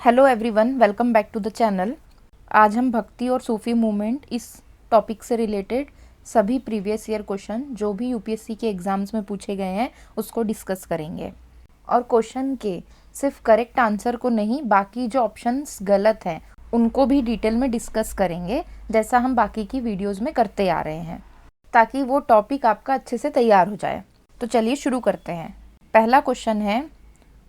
Hello everyone, welcome back to the channel. आज हम भक्ति और सूफी मूवमेंट इस टॉपिक से रिलेटेड सभी प्रीवियस ईयर क्वेश्चन जो भी यूपीएससी के एग्ज़ाम्स में पूछे गए हैं उसको डिस्कस करेंगे। और क्वेश्चन के सिर्फ करेक्ट आंसर को नहीं, बाकी जो ऑप्शंस गलत हैं उनको भी डिटेल में डिस्कस करेंगे, जैसा हम बाकी की वीडियोज़ में करते आ रहे हैं, ताकि वो टॉपिक आपका अच्छे से तैयार हो जाए। तो चलिए शुरू करते हैं। पहला क्वेश्चन है,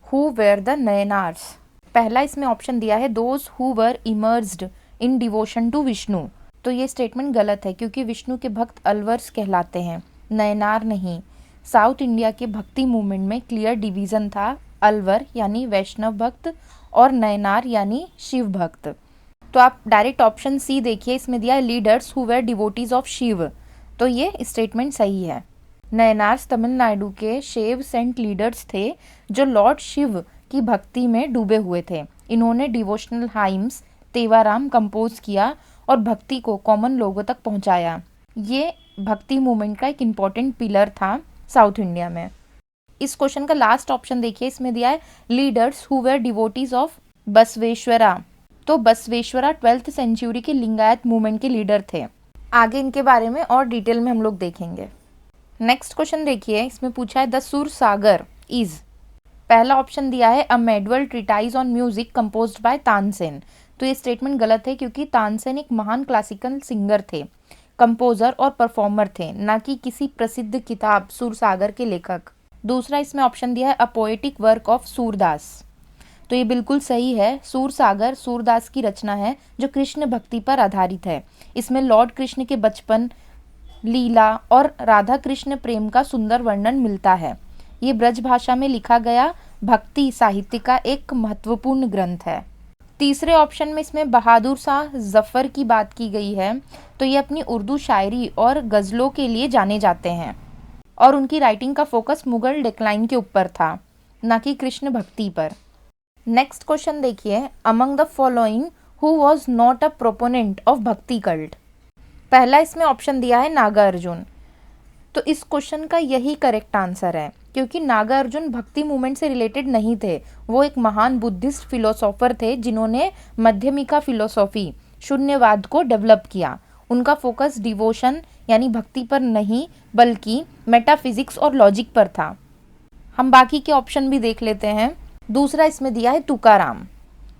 हु वेयर द नयनार्स। पहला इसमें ऑप्शन दिया है those who were immersed in devotion to Vishnu. तो ये स्टेटमेंट गलत है, क्योंकि विष्णु के भक्त अलवर्स कहलाते हैं, नयनार नहीं। साउथ इंडिया के भक्ति मूवमेंट में क्लियर डिवीज़न था, अलवर यानी वैष्णव भक्त और नयनार यानी शिव भक्त। तो आप डायरेक्ट ऑप्शन सी देखिए, इसमें दिया है leaders who were devotees of Shiva. तो ये स्टेटमेंट सही है। नयनार्स तमिलनाडु के शैव सेंट लीडर्स थे जो लॉर्ड शिव की भक्ति में डूबे हुए थे। इन्होंने डिवोशनल हाइम्स तेवाराम कंपोज किया और भक्ति को कॉमन लोगों तक पहुंचाया। ये भक्ति मूवमेंट का एक इम्पॉर्टेंट पिलर था साउथ इंडिया में। इस क्वेश्चन का लास्ट ऑप्शन देखिए, इसमें दिया है leaders who were devotees of Basaveshwara. तो बसवेश्वरा 12th सेंचुरी के लिंगायत मूवमेंट के लीडर थे। आगे इनके बारे में और डिटेल में हम लोग देखेंगे। नेक्स्ट क्वेश्चन देखिए, इसमें पूछा है द सुर सागर इज। पहला ऑप्शन दिया है a medieval treatise on music composed by Tansen. तो ये स्टेटमेंट गलत है, क्योंकि तानसेन एक महान क्लासिकल सिंगर थे, कंपोजर और परफॉर्मर थे, ना कि किसी प्रसिद्ध किताब सुरसागर के लेखक। दूसरा इसमें ऑप्शन दिया है a poetic work of Surdas. तो ये बिल्कुल सही है। सूरसागर सूरदास की रचना है जो कृष्ण भक्ति पर आधारित है। इसमें लॉर्ड कृष्ण के बचपन, लीला और राधा कृष्ण प्रेम का सुंदर वर्णन मिलता है। ये ब्रज भाषा में लिखा गया भक्ति साहित्य का एक महत्वपूर्ण ग्रंथ है। तीसरे ऑप्शन में इसमें बहादुर शाह जफर की बात की गई है। तो ये अपनी उर्दू शायरी और गज़लों के लिए जाने जाते हैं, और उनकी राइटिंग का फोकस मुगल डिक्लाइन के ऊपर था, ना कि कृष्ण भक्ति पर। नेक्स्ट क्वेश्चन देखिए, among the following who was not a proponent of भक्ति कल्ट। पहला इसमें ऑप्शन दिया है नागार्जुन। तो इस क्वेश्चन का यही करेक्ट आंसर है, क्योंकि नागार्जुन भक्ति मूवमेंट से रिलेटेड नहीं थे। वो एक महान बुद्धिस्ट फिलोसोफर थे जिन्होंने मध्यमिका फिलोसॉफी, शून्यवाद को डेवलप किया। उनका फोकस डिवोशन यानी भक्ति पर नहीं, बल्कि मेटाफिजिक्स और लॉजिक पर था। हम बाकी के ऑप्शन भी देख लेते हैं। दूसरा इसमें दिया है तुकाराम।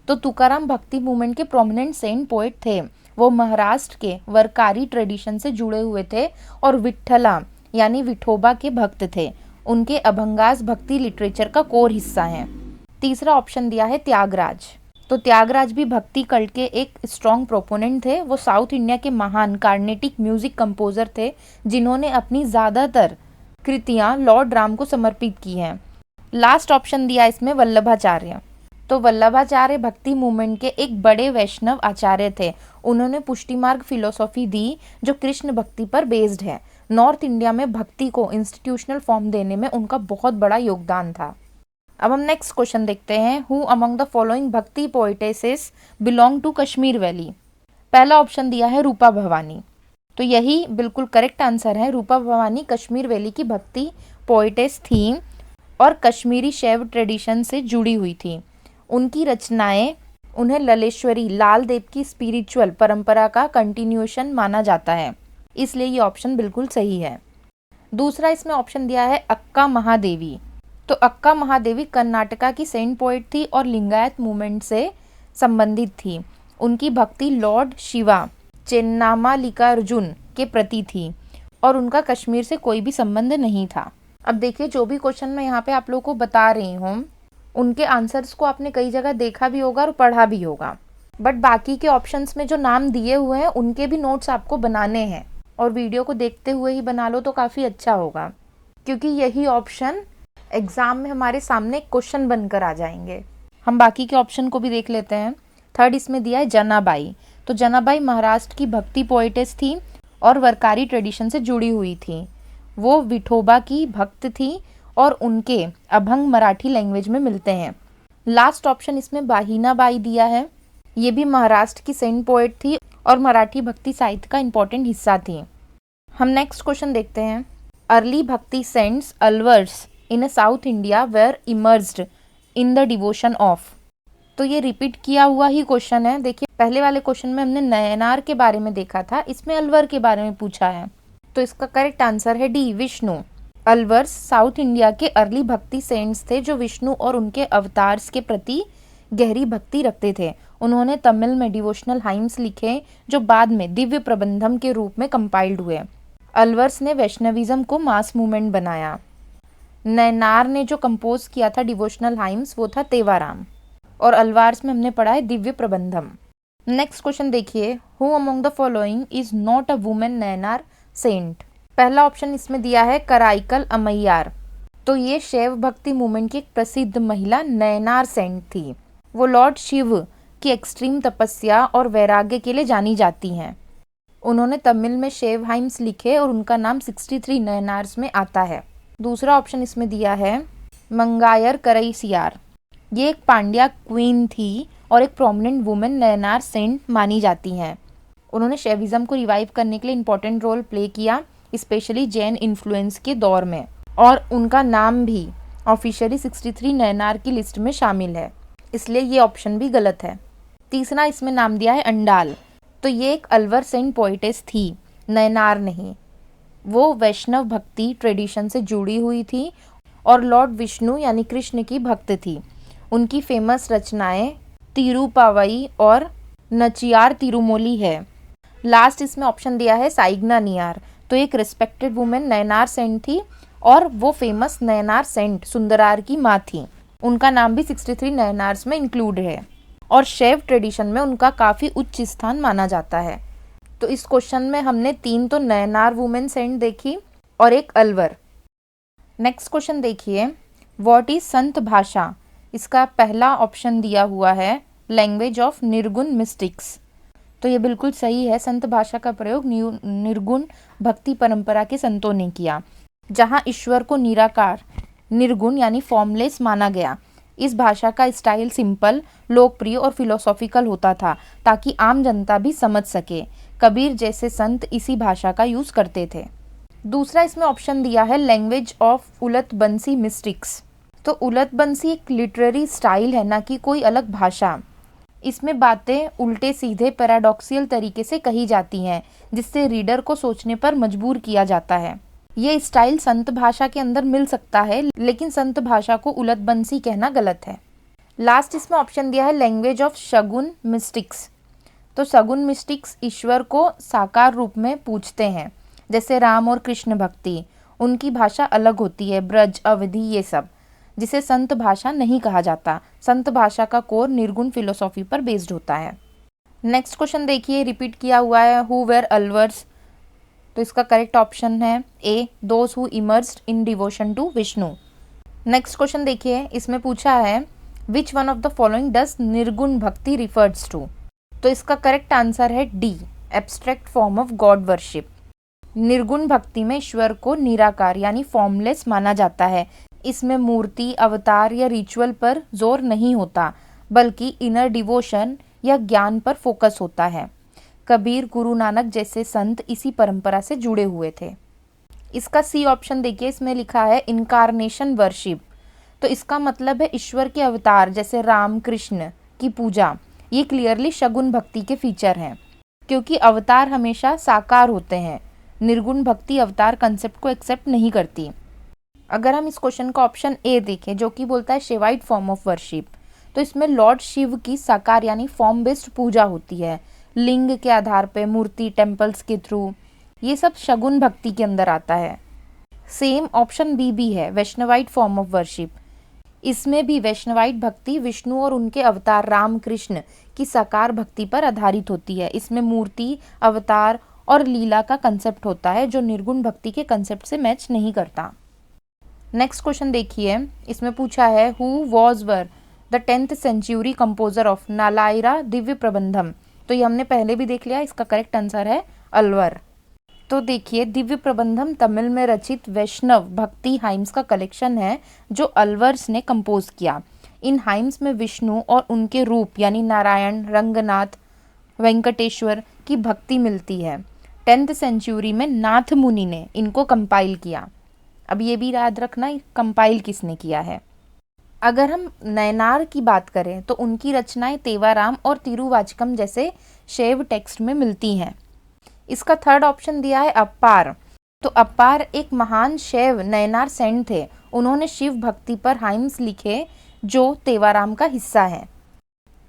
तो तुकाराम भक्ति मूवमेंट के प्रोमिनेंट सेंट पोएट थे। वो महाराष्ट्र के वरकारी ट्रेडिशन से जुड़े हुए थे और विट्ठला यानी विठोबा के भक्त थे। उनके अभंगास भक्ति लिटरेचर का कोर हिस्सा हैं। तीसरा ऑप्शन दिया है त्यागराज। तो त्यागराज भी भक्ति कल्ट के एक स्ट्रॉन्ग प्रोपोनेंट थे। वो साउथ इंडिया के महान कार्नेटिक म्यूजिक कंपोजर थे, जिन्होंने अपनी ज़्यादातर कृतियाँ लॉर्ड राम को समर्पित की हैं। लास्ट ऑप्शन दिया इसमें वल्लभाचार्य। तो वल्लभाचार्य भक्ति मूवमेंट के एक बड़े वैष्णव आचार्य थे। उन्होंने पुष्टि मार्ग फिलोसॉफी दी जो कृष्ण भक्ति पर बेस्ड है। नॉर्थ इंडिया में भक्ति को इंस्टीट्यूशनल फॉर्म देने में उनका बहुत बड़ा योगदान था। अब हम नेक्स्ट क्वेश्चन देखते हैं, हु अमंग द फॉलोइंग भक्ति पोएटेसेस बिलोंग टू कश्मीर वैली। पहला ऑप्शन दिया है रूपा भवानी। तो यही बिल्कुल करेक्ट आंसर है। रूपा भवानी कश्मीर वैली की भक्ति पोएटेस थी और कश्मीरी शैव ट्रेडिशन से जुड़ी हुई थी। उनकी रचनाएं उन्हें ललेश्वरी लाल देव की स्पिरिचुअल परंपरा का कंटिन्यूएशन माना जाता है, इसलिए ये ऑप्शन बिल्कुल सही है। दूसरा इसमें ऑप्शन दिया है अक्का महादेवी। तो अक्का महादेवी कर्नाटका की सेंट पोएट थी और लिंगायत मूवमेंट से संबंधित थी। उनकी भक्ति लॉर्ड शिवा चेन्नामालिकार्जुन के प्रति थी और उनका कश्मीर से कोई भी संबंध नहीं था। अब देखिए, जो भी क्वेश्चन मैं यहाँ पे आप लोगों को बता रही हूँ उनके आंसर्स को आपने कई जगह देखा भी होगा और पढ़ा भी होगा, बट बाकी के ऑप्शंस में जो नाम दिए हुए हैं उनके भी नोट्स आपको बनाने हैं, और वीडियो को देखते हुए ही बना लो तो काफ़ी अच्छा होगा, क्योंकि यही ऑप्शन एग्ज़ाम में हमारे सामने क्वेश्चन बनकर आ जाएंगे। हम बाकी के ऑप्शन को भी देख लेते हैं। थर्ड इसमें दिया है जनाबाई। तो जनाबाई महाराष्ट्र की भक्ति पोएटेस थी और वरकारी ट्रेडिशन से जुड़ी हुई थी। वो विठोबा की भक्त थी और उनके अभंग मराठी लैंग्वेज में मिलते हैं। लास्ट ऑप्शन इसमें बाहिनाबाई दिया है। ये भी महाराष्ट्र की सेंट पोएट थी और मराठी भक्ति साहित्य का इम्पोर्टेंट हिस्सा थी। हम नेक्स्ट क्वेश्चन देखते हैं, early Bhakti saints Alvars in south India were immersed in the devotion of. तो ये रिपीट किया हुआ ही क्वेश्चन है। देखिए पहले वाले क्वेश्चन में हमने नयनार के बारे में देखा था, इसमें अलवर के बारे में पूछा है। तो इसका करेक्ट आंसर है D, Vishnu. Alvars south India के अर्ली भक्ति सेंट्स थे जो विष्णु और उनके अवतार्स के प्रति गहरी भक्ति रखते थे। उन्होंने तमिल में डिवोशनल हाइम्स लिखे जो बाद में दिव्य प्रबंधम के रूप में कंपाइल्ड हुए। अलवर्स ने वैष्णविज्म को मास मूवमेंट बनाया। नयनार ने जो कंपोज किया था डिवोशनल हाइम्स वो था तेवाराम, और अलवार्स में हमने पढ़ा है दिव्य प्रबंधम। नेक्स्ट क्वेश्चन देखिए, who among the following is not a women Nayanar saint. पहला ऑप्शन इसमें दिया है कराईकल अमैयार। तो ये शैव भक्ति मूवमेंट की एक प्रसिद्ध महिला नयनार सेंट थी। वो लॉर्ड शिव की एक्सट्रीम तपस्या और वैराग्य के लिए जानी जाती हैं। उन्होंने तमिल में शैव हाइम्स लिखे और उनका नाम 63 नयनार्स में आता है। दूसरा ऑप्शन इसमें दिया है मंगायर करैसियार। ये एक पांड्या क्वीन थी और एक प्रोमिनेंट वुमेन नयनार सेंट मानी जाती हैं। उन्होंने शैविज्म को रिवाइव करने के लिए इंपॉर्टेंट रोल प्ले किया, स्पेशली जैन इन्फ्लुएंस के दौर में, और उनका नाम भी ऑफिशियली 63 नयनार की लिस्ट में शामिल है, इसलिए ये ऑप्शन भी गलत है। तीसरा इसमें नाम दिया है अंडाल। तो ये एक अलवर सेंट पोइटेस थी, नयनार नहीं। वो वैष्णव भक्ति ट्रेडिशन से जुड़ी हुई थी और लॉर्ड विष्णु यानी कृष्ण की भक्त थी। उनकी फेमस रचनाएं तिरुपावई और नचियार तिरुमोली है। लास्ट इसमें ऑप्शन दिया है साइग्ना नियार। तो एक रिस्पेक्टेड वुमेन नयनार सेंट थी और वो फेमस नयनार सेंट सुंदरार की माँ थी। उनका नाम भी 63 नयनार्स में इंक्लूड है और शैव ट्रेडिशन में उनका काफ़ी उच्च स्थान माना जाता है। तो इस क्वेश्चन में हमने 3 तो नयनार वुमेन सेंट देखी और एक अलवर। नेक्स्ट क्वेश्चन देखिए, व्हाट इज संत भाषा। इसका पहला ऑप्शन दिया हुआ है लैंग्वेज ऑफ निर्गुण मिस्टिक्स। तो ये बिल्कुल सही है। संत भाषा का प्रयोग निर्गुण भक्ति परंपरा के संतों ने किया, जहाँ ईश्वर को निराकार निर्गुण यानी फॉर्मलेस माना गया। इस भाषा का स्टाइल सिंपल, लोकप्रिय और फिलोसॉफिकल होता था ताकि आम जनता भी समझ सके। कबीर जैसे संत इसी भाषा का यूज करते थे। दूसरा इसमें ऑप्शन दिया है लैंग्वेज ऑफ उलत बंसी मिस्टिक्स। तो उलत बंसी एक लिटरेरी स्टाइल है, ना कि कोई अलग भाषा। इसमें बातें उल्टे सीधे पैराडॉक्सियल तरीके से कही जाती हैं, जिससे रीडर को सोचने पर मजबूर किया जाता है। ये स्टाइल संत भाषा के अंदर मिल सकता है, लेकिन संत भाषा को उलत बंसी कहना गलत है। लास्ट इसमें ऑप्शन दिया है लैंग्वेज ऑफ शगुन मिस्टिक्स। तो शगुन मिस्टिक्स ईश्वर को साकार रूप में पूजते हैं, जैसे राम और कृष्ण भक्ति। उनकी भाषा अलग होती है, ब्रज, अवधि, ये सब, जिसे संत भाषा नहीं कहा जाता। संत भाषा का कोर निर्गुण फिलोसॉफी पर बेस्ड होता है। नेक्स्ट क्वेश्चन देखिए, रिपीट किया हुआ है, हु वेर अलवर्स। तो इसका करेक्ट ऑप्शन है A, those who immersed in devotion to Vishnu. Next question देखिए, इसमें पूछा है which one of the following does nirguna bhakti refers to. तो इसका करेक्ट आंसर है D, abstract form of God worship. Nirguna bhakti में ईश्वर को निराकार यानी फॉर्मलेस माना जाता है। इसमें मूर्ति, अवतार या रिचुअल पर जोर नहीं होता, बल्कि इनर डिवोशन या ज्ञान पर फोकस होता है। कबीर, गुरु नानक जैसे संत इसी परंपरा से जुड़े हुए थे। इसका सी ऑप्शन देखिए, इसमें लिखा है इनकारनेशन वर्शिप। तो इसका मतलब है ईश्वर के अवतार जैसे राम, कृष्ण की पूजा। ये क्लियरली शगुन भक्ति के फीचर हैं, क्योंकि अवतार हमेशा साकार होते हैं। निर्गुण भक्ति अवतार कंसेप्ट को एक्सेप्ट नहीं करती। अगर हम इस क्वेश्चन का ऑप्शन ए देखें, जो कि बोलता है शिवाइट फॉर्म ऑफ वर्शिप, तो इसमें लॉर्ड शिव की साकार यानी फॉर्म बेस्ड पूजा होती है, लिंग के आधार पे, मूर्ति, टेम्पल्स के थ्रू। ये सब शगुन भक्ति के अंदर आता है। सेम ऑप्शन बी भी है, वैष्णवाइट फॉर्म ऑफ वर्शिप। इसमें भी वैष्णवाइट भक्ति विष्णु और उनके अवतार राम, कृष्ण की साकार भक्ति पर आधारित होती है। इसमें मूर्ति, अवतार और लीला का कंसेप्ट होता है, जो निर्गुण भक्ति के कंसेप्ट से मैच नहीं करता। नेक्स्ट क्वेश्चन देखिए, इसमें पूछा है who was were the 10th century composer of Nalayira Divya Prabandham. तो ये हमने पहले भी देख लिया, इसका करेक्ट आंसर है अलवर। तो देखिए, दिव्य प्रबंधम तमिल में रचित वैष्णव भक्ति हाइम्स का कलेक्शन है जो अलवर्स ने कंपोज किया। इन हाइम्स में विष्णु और उनके रूप यानी नारायण, रंगनाथ, वेंकटेश्वर की भक्ति मिलती है। 10th सेंचुरी में नाथ मुनि ने इनको कंपाइल किया। अब ये भी याद रखना कंपाइल किसने किया है। अगर हम नयनार की बात करें तो उनकी रचनाएं तेवाराम और तिरुवाचकम जैसे शैव टेक्स्ट में मिलती हैं। इसका थर्ड ऑप्शन दिया है अप्पार। तो अप्पार एक महान शैव नयनार सेंट थे। उन्होंने शिव भक्ति पर हाइम्स लिखे जो तेवाराम का हिस्सा है।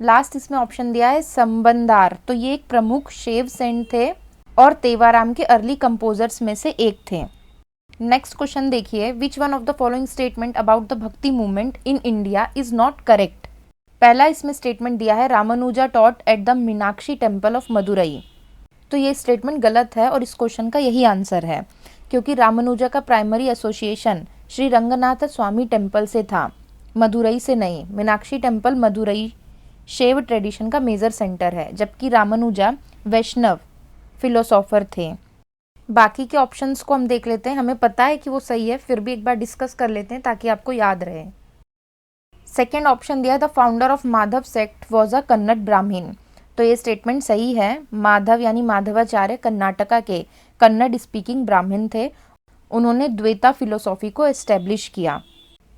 लास्ट इसमें ऑप्शन दिया है संबंदार। तो ये एक प्रमुख शैव सेंट थे और तेवाराम के अर्ली कंपोजर्स में से एक थे। नेक्स्ट क्वेश्चन देखिए, which one of the following statement about the भक्ति movement in India is not correct. पहला इसमें स्टेटमेंट दिया है Ramanuja taught at the Meenakshi temple of Madurai. तो ये स्टेटमेंट गलत है और इस क्वेश्चन का यही आंसर है, क्योंकि रामानुजा का प्राइमरी एसोसिएशन श्री रंगनाथ स्वामी टेम्पल से था, मदुरई से नहीं। मीनाक्षी टेम्पल मदुरई शैव ट्रेडिशन का मेजर सेंटर है, जबकि रामानुजा वैष्णव फिलोसोफर थे। बाकी के ऑप्शंस को हम देख लेते हैं, हमें पता है कि वो सही है, फिर भी एक बार डिस्कस कर लेते हैं ताकि आपको याद रहे। सेकेंड ऑप्शन दिया the founder of Madhav sect was a Kannada Brahmin. तो ये स्टेटमेंट सही है। माधव यानी माधवाचार्य कर्नाटका के कन्नड़ स्पीकिंग ब्राह्मण थे। उन्होंने द्वैता फिलोसॉफी को एस्टेब्लिश किया।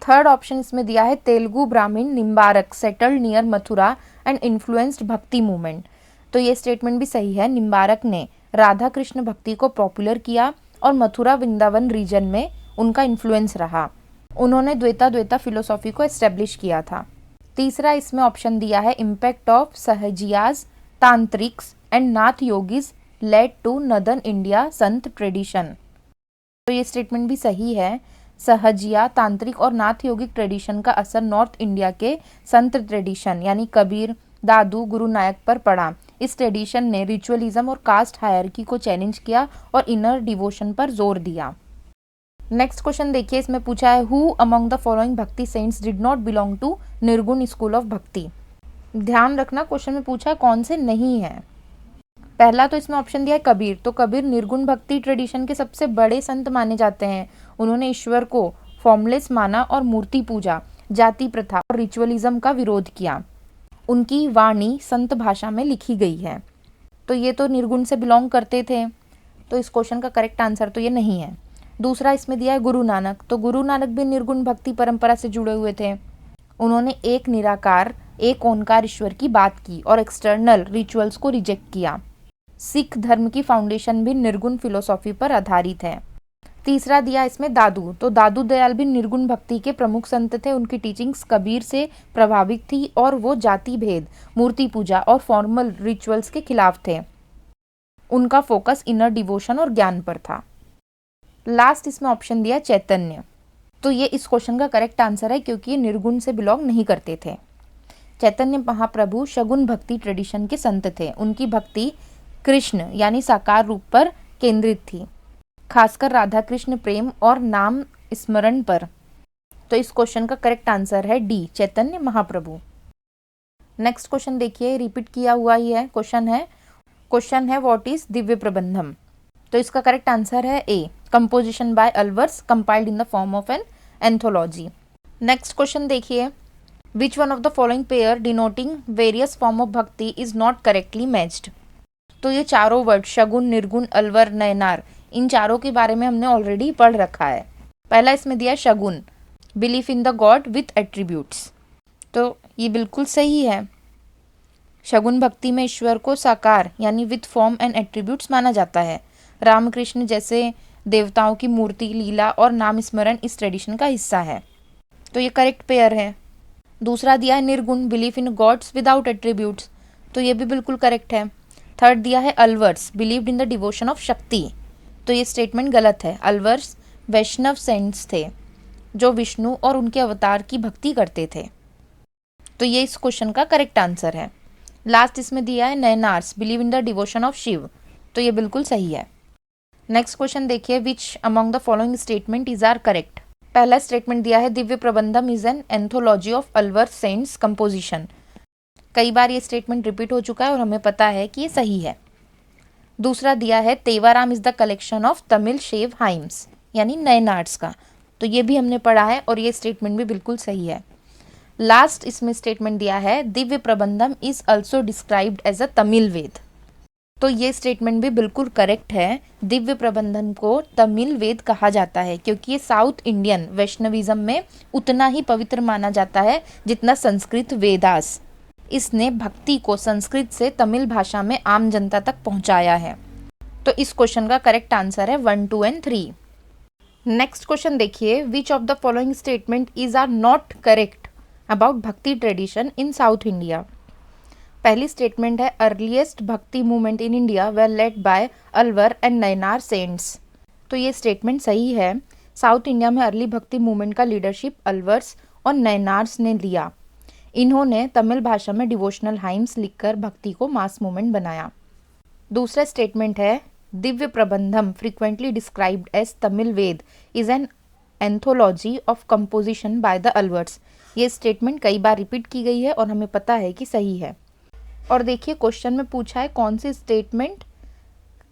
थर्ड ऑप्शन इसमें दिया है Telugu Brahmin Nimbarka settled near Mathura and influenced bhakti movement. तो ये स्टेटमेंट भी सही है। निम्बारक ने राधा कृष्ण भक्ति को पॉपुलर किया और मथुरा वृंदावन रीजन में उनका इन्फ्लुएंस रहा। उन्होंने द्वैता फिलोसॉफी को एस्टेब्लिश किया था। तीसरा इसमें ऑप्शन दिया है impact of Sahajiyas tantrics and Nath yogis led to northern India sant tradition. तो ये स्टेटमेंट भी सही है। सहजिया तांत्रिक और नाथ योगिक ट्रेडिशन का असर नॉर्थ इंडिया के संत ट्रेडिशन यानी कबीर दादू गुरु नानक पर पड़ा। इस ट्रेडिशन ने रिचुअलिज्म और कास्ट हायरकी को चैलेंज किया और इनर डिवोशन पर जोर दिया। नेक्स्ट क्वेश्चन देखिए, इसमें पूछा है हु अमंग द फॉलोइंग भक्ति saints did not belong to Nirgun school of Bhakti. ध्यान रखना, क्वेश्चन में पूछा है कौन से नहीं है। पहला तो इसमें ऑप्शन दिया है कबीर। तो कबीर निर्गुण भक्ति ट्रेडिशन के सबसे बड़े संत माने जाते हैं। उन्होंने ईश्वर को फॉर्मलेस माना और मूर्ति पूजा, जाति प्रथा और रिचुअलिज्म का विरोध किया। उनकी वाणी संत भाषा में लिखी गई है। तो ये तो निर्गुण से बिलोंग करते थे। तो इस क्वेश्चन का करेक्ट आंसर तो ये नहीं है। दूसरा इसमें दिया है गुरु नानक। तो गुरु नानक भी निर्गुण भक्ति परंपरा से जुड़े हुए थे। उन्होंने एक निराकार एक ओंकार ईश्वर की बात की और एक्सटर्नल रिचुअल्स को रिजेक्ट किया। सिख धर्म की फाउंडेशन भी निर्गुण फिलोसॉफी पर आधारित है। तीसरा दिया इसमें दादू। तो दादू दयाल भी निर्गुण भक्ति के प्रमुख संत थे। उनकी टीचिंग्स कबीर से प्रभावित थी और वो जाति भेद, मूर्ति पूजा और फॉर्मल रिचुअल्स के खिलाफ थे। उनका फोकस इनर डिवोशन और ज्ञान पर था। लास्ट इसमें ऑप्शन दिया चैतन्य। तो ये इस क्वेश्चन का करेक्ट आंसर है, क्योंकि ये निर्गुण से बिलोंग नहीं करते थे। चैतन्य महाप्रभु शगुन भक्ति ट्रेडिशन के संत थे। उनकी भक्ति कृष्ण यानी साकार रूप पर केंद्रित थी, खासकर राधा कृष्ण प्रेम और नाम स्मरण पर। तो इस क्वेश्चन का करेक्ट आंसर है D, Chaitanya Mahaprabhu. Next question देखिए, रिपीट किया हुआ ही है। क्वेश्चन है व्हाट इज दिव्य प्रबंधम। तो इसका करेक्ट आंसर है A, composition by Alvars compiled in the form of an anthology. Next question देखिए, which one of the following pair denoting various form of bhakti is not correctly matched. तो ये चारों word शगुन, निर्गुण, अलवर, नयनार, इन चारों के बारे में हमने ऑलरेडी पढ़ रखा है। पहला इसमें दिया saguna, belief in the god with attributes. तो ये बिल्कुल सही है। शगुन भक्ति में ईश्वर को साकार यानी विथ फॉर्म एंड एट्रीब्यूट्स माना जाता है। रामकृष्ण जैसे देवताओं की मूर्ति, लीला और नाम स्मरण इस ट्रेडिशन का हिस्सा है। तो ये करेक्ट पेयर है। दूसरा दिया है Nirgun, belief in gods without attributes. तो ये भी बिल्कुल करेक्ट है। थर्ड दिया है Alvars, believed in the devotion of Shakti. तो ये स्टेटमेंट गलत है। अलवर्स वैष्णव सेंट्स थे जो विष्णु और उनके अवतार की भक्ति करते थे। तो ये इस क्वेश्चन का करेक्ट आंसर है। लास्ट इसमें दिया है Nayanars, believe in the devotion of Shiva. तो ये बिल्कुल सही है। नेक्स्ट क्वेश्चन देखिए, which among the following statement is are correct. पहला स्टेटमेंट दिया है Divya Prabandham is an anthology of Alvar saints composition. कई बार ये स्टेटमेंट रिपीट हो चुका है और हमें पता है कि ये सही है। दूसरा दिया है Tevaram is the collection of Tamil Shaiva hymns यानी नयनार्स का। तो ये भी हमने पढ़ा है और ये स्टेटमेंट भी बिल्कुल सही है। लास्ट इसमें स्टेटमेंट दिया है Divya Prabandham is also described as a Tamil Veda. तो ये स्टेटमेंट भी बिल्कुल करेक्ट है। दिव्य प्रबंधन को तमिल वेद कहा जाता है क्योंकि ये साउथ इंडियन वैष्णविज्म में उतना ही पवित्र माना जाता है जितना संस्कृत वेदास। इसने भक्ति को संस्कृत से तमिल भाषा में आम जनता तक पहुंचाया है। तो इस क्वेश्चन का करेक्ट आंसर है 1, 2 एंड 3। नेक्स्ट क्वेश्चन देखिए, which of the following statement is are not correct about Bhakti tradition in south India. पहली स्टेटमेंट है earliest Bhakti movement in India were led by Alvar and Nayanar saints. तो ये स्टेटमेंट सही है। South India में early Bhakti movement का leadership Alvars और नयनार्स ने लिया। इन्होंने तमिल भाषा में डिवोशनल हाइम्स लिखकर भक्ति को मास मूवमेंट बनाया। दूसरा स्टेटमेंट है Divya Prabandham frequently described as Tamil Veda is an anthology of composition by the Alvars. ये स्टेटमेंट कई बार रिपीट की गई है और हमें पता है कि सही है। और देखिए क्वेश्चन में पूछा है कौन सी स्टेटमेंट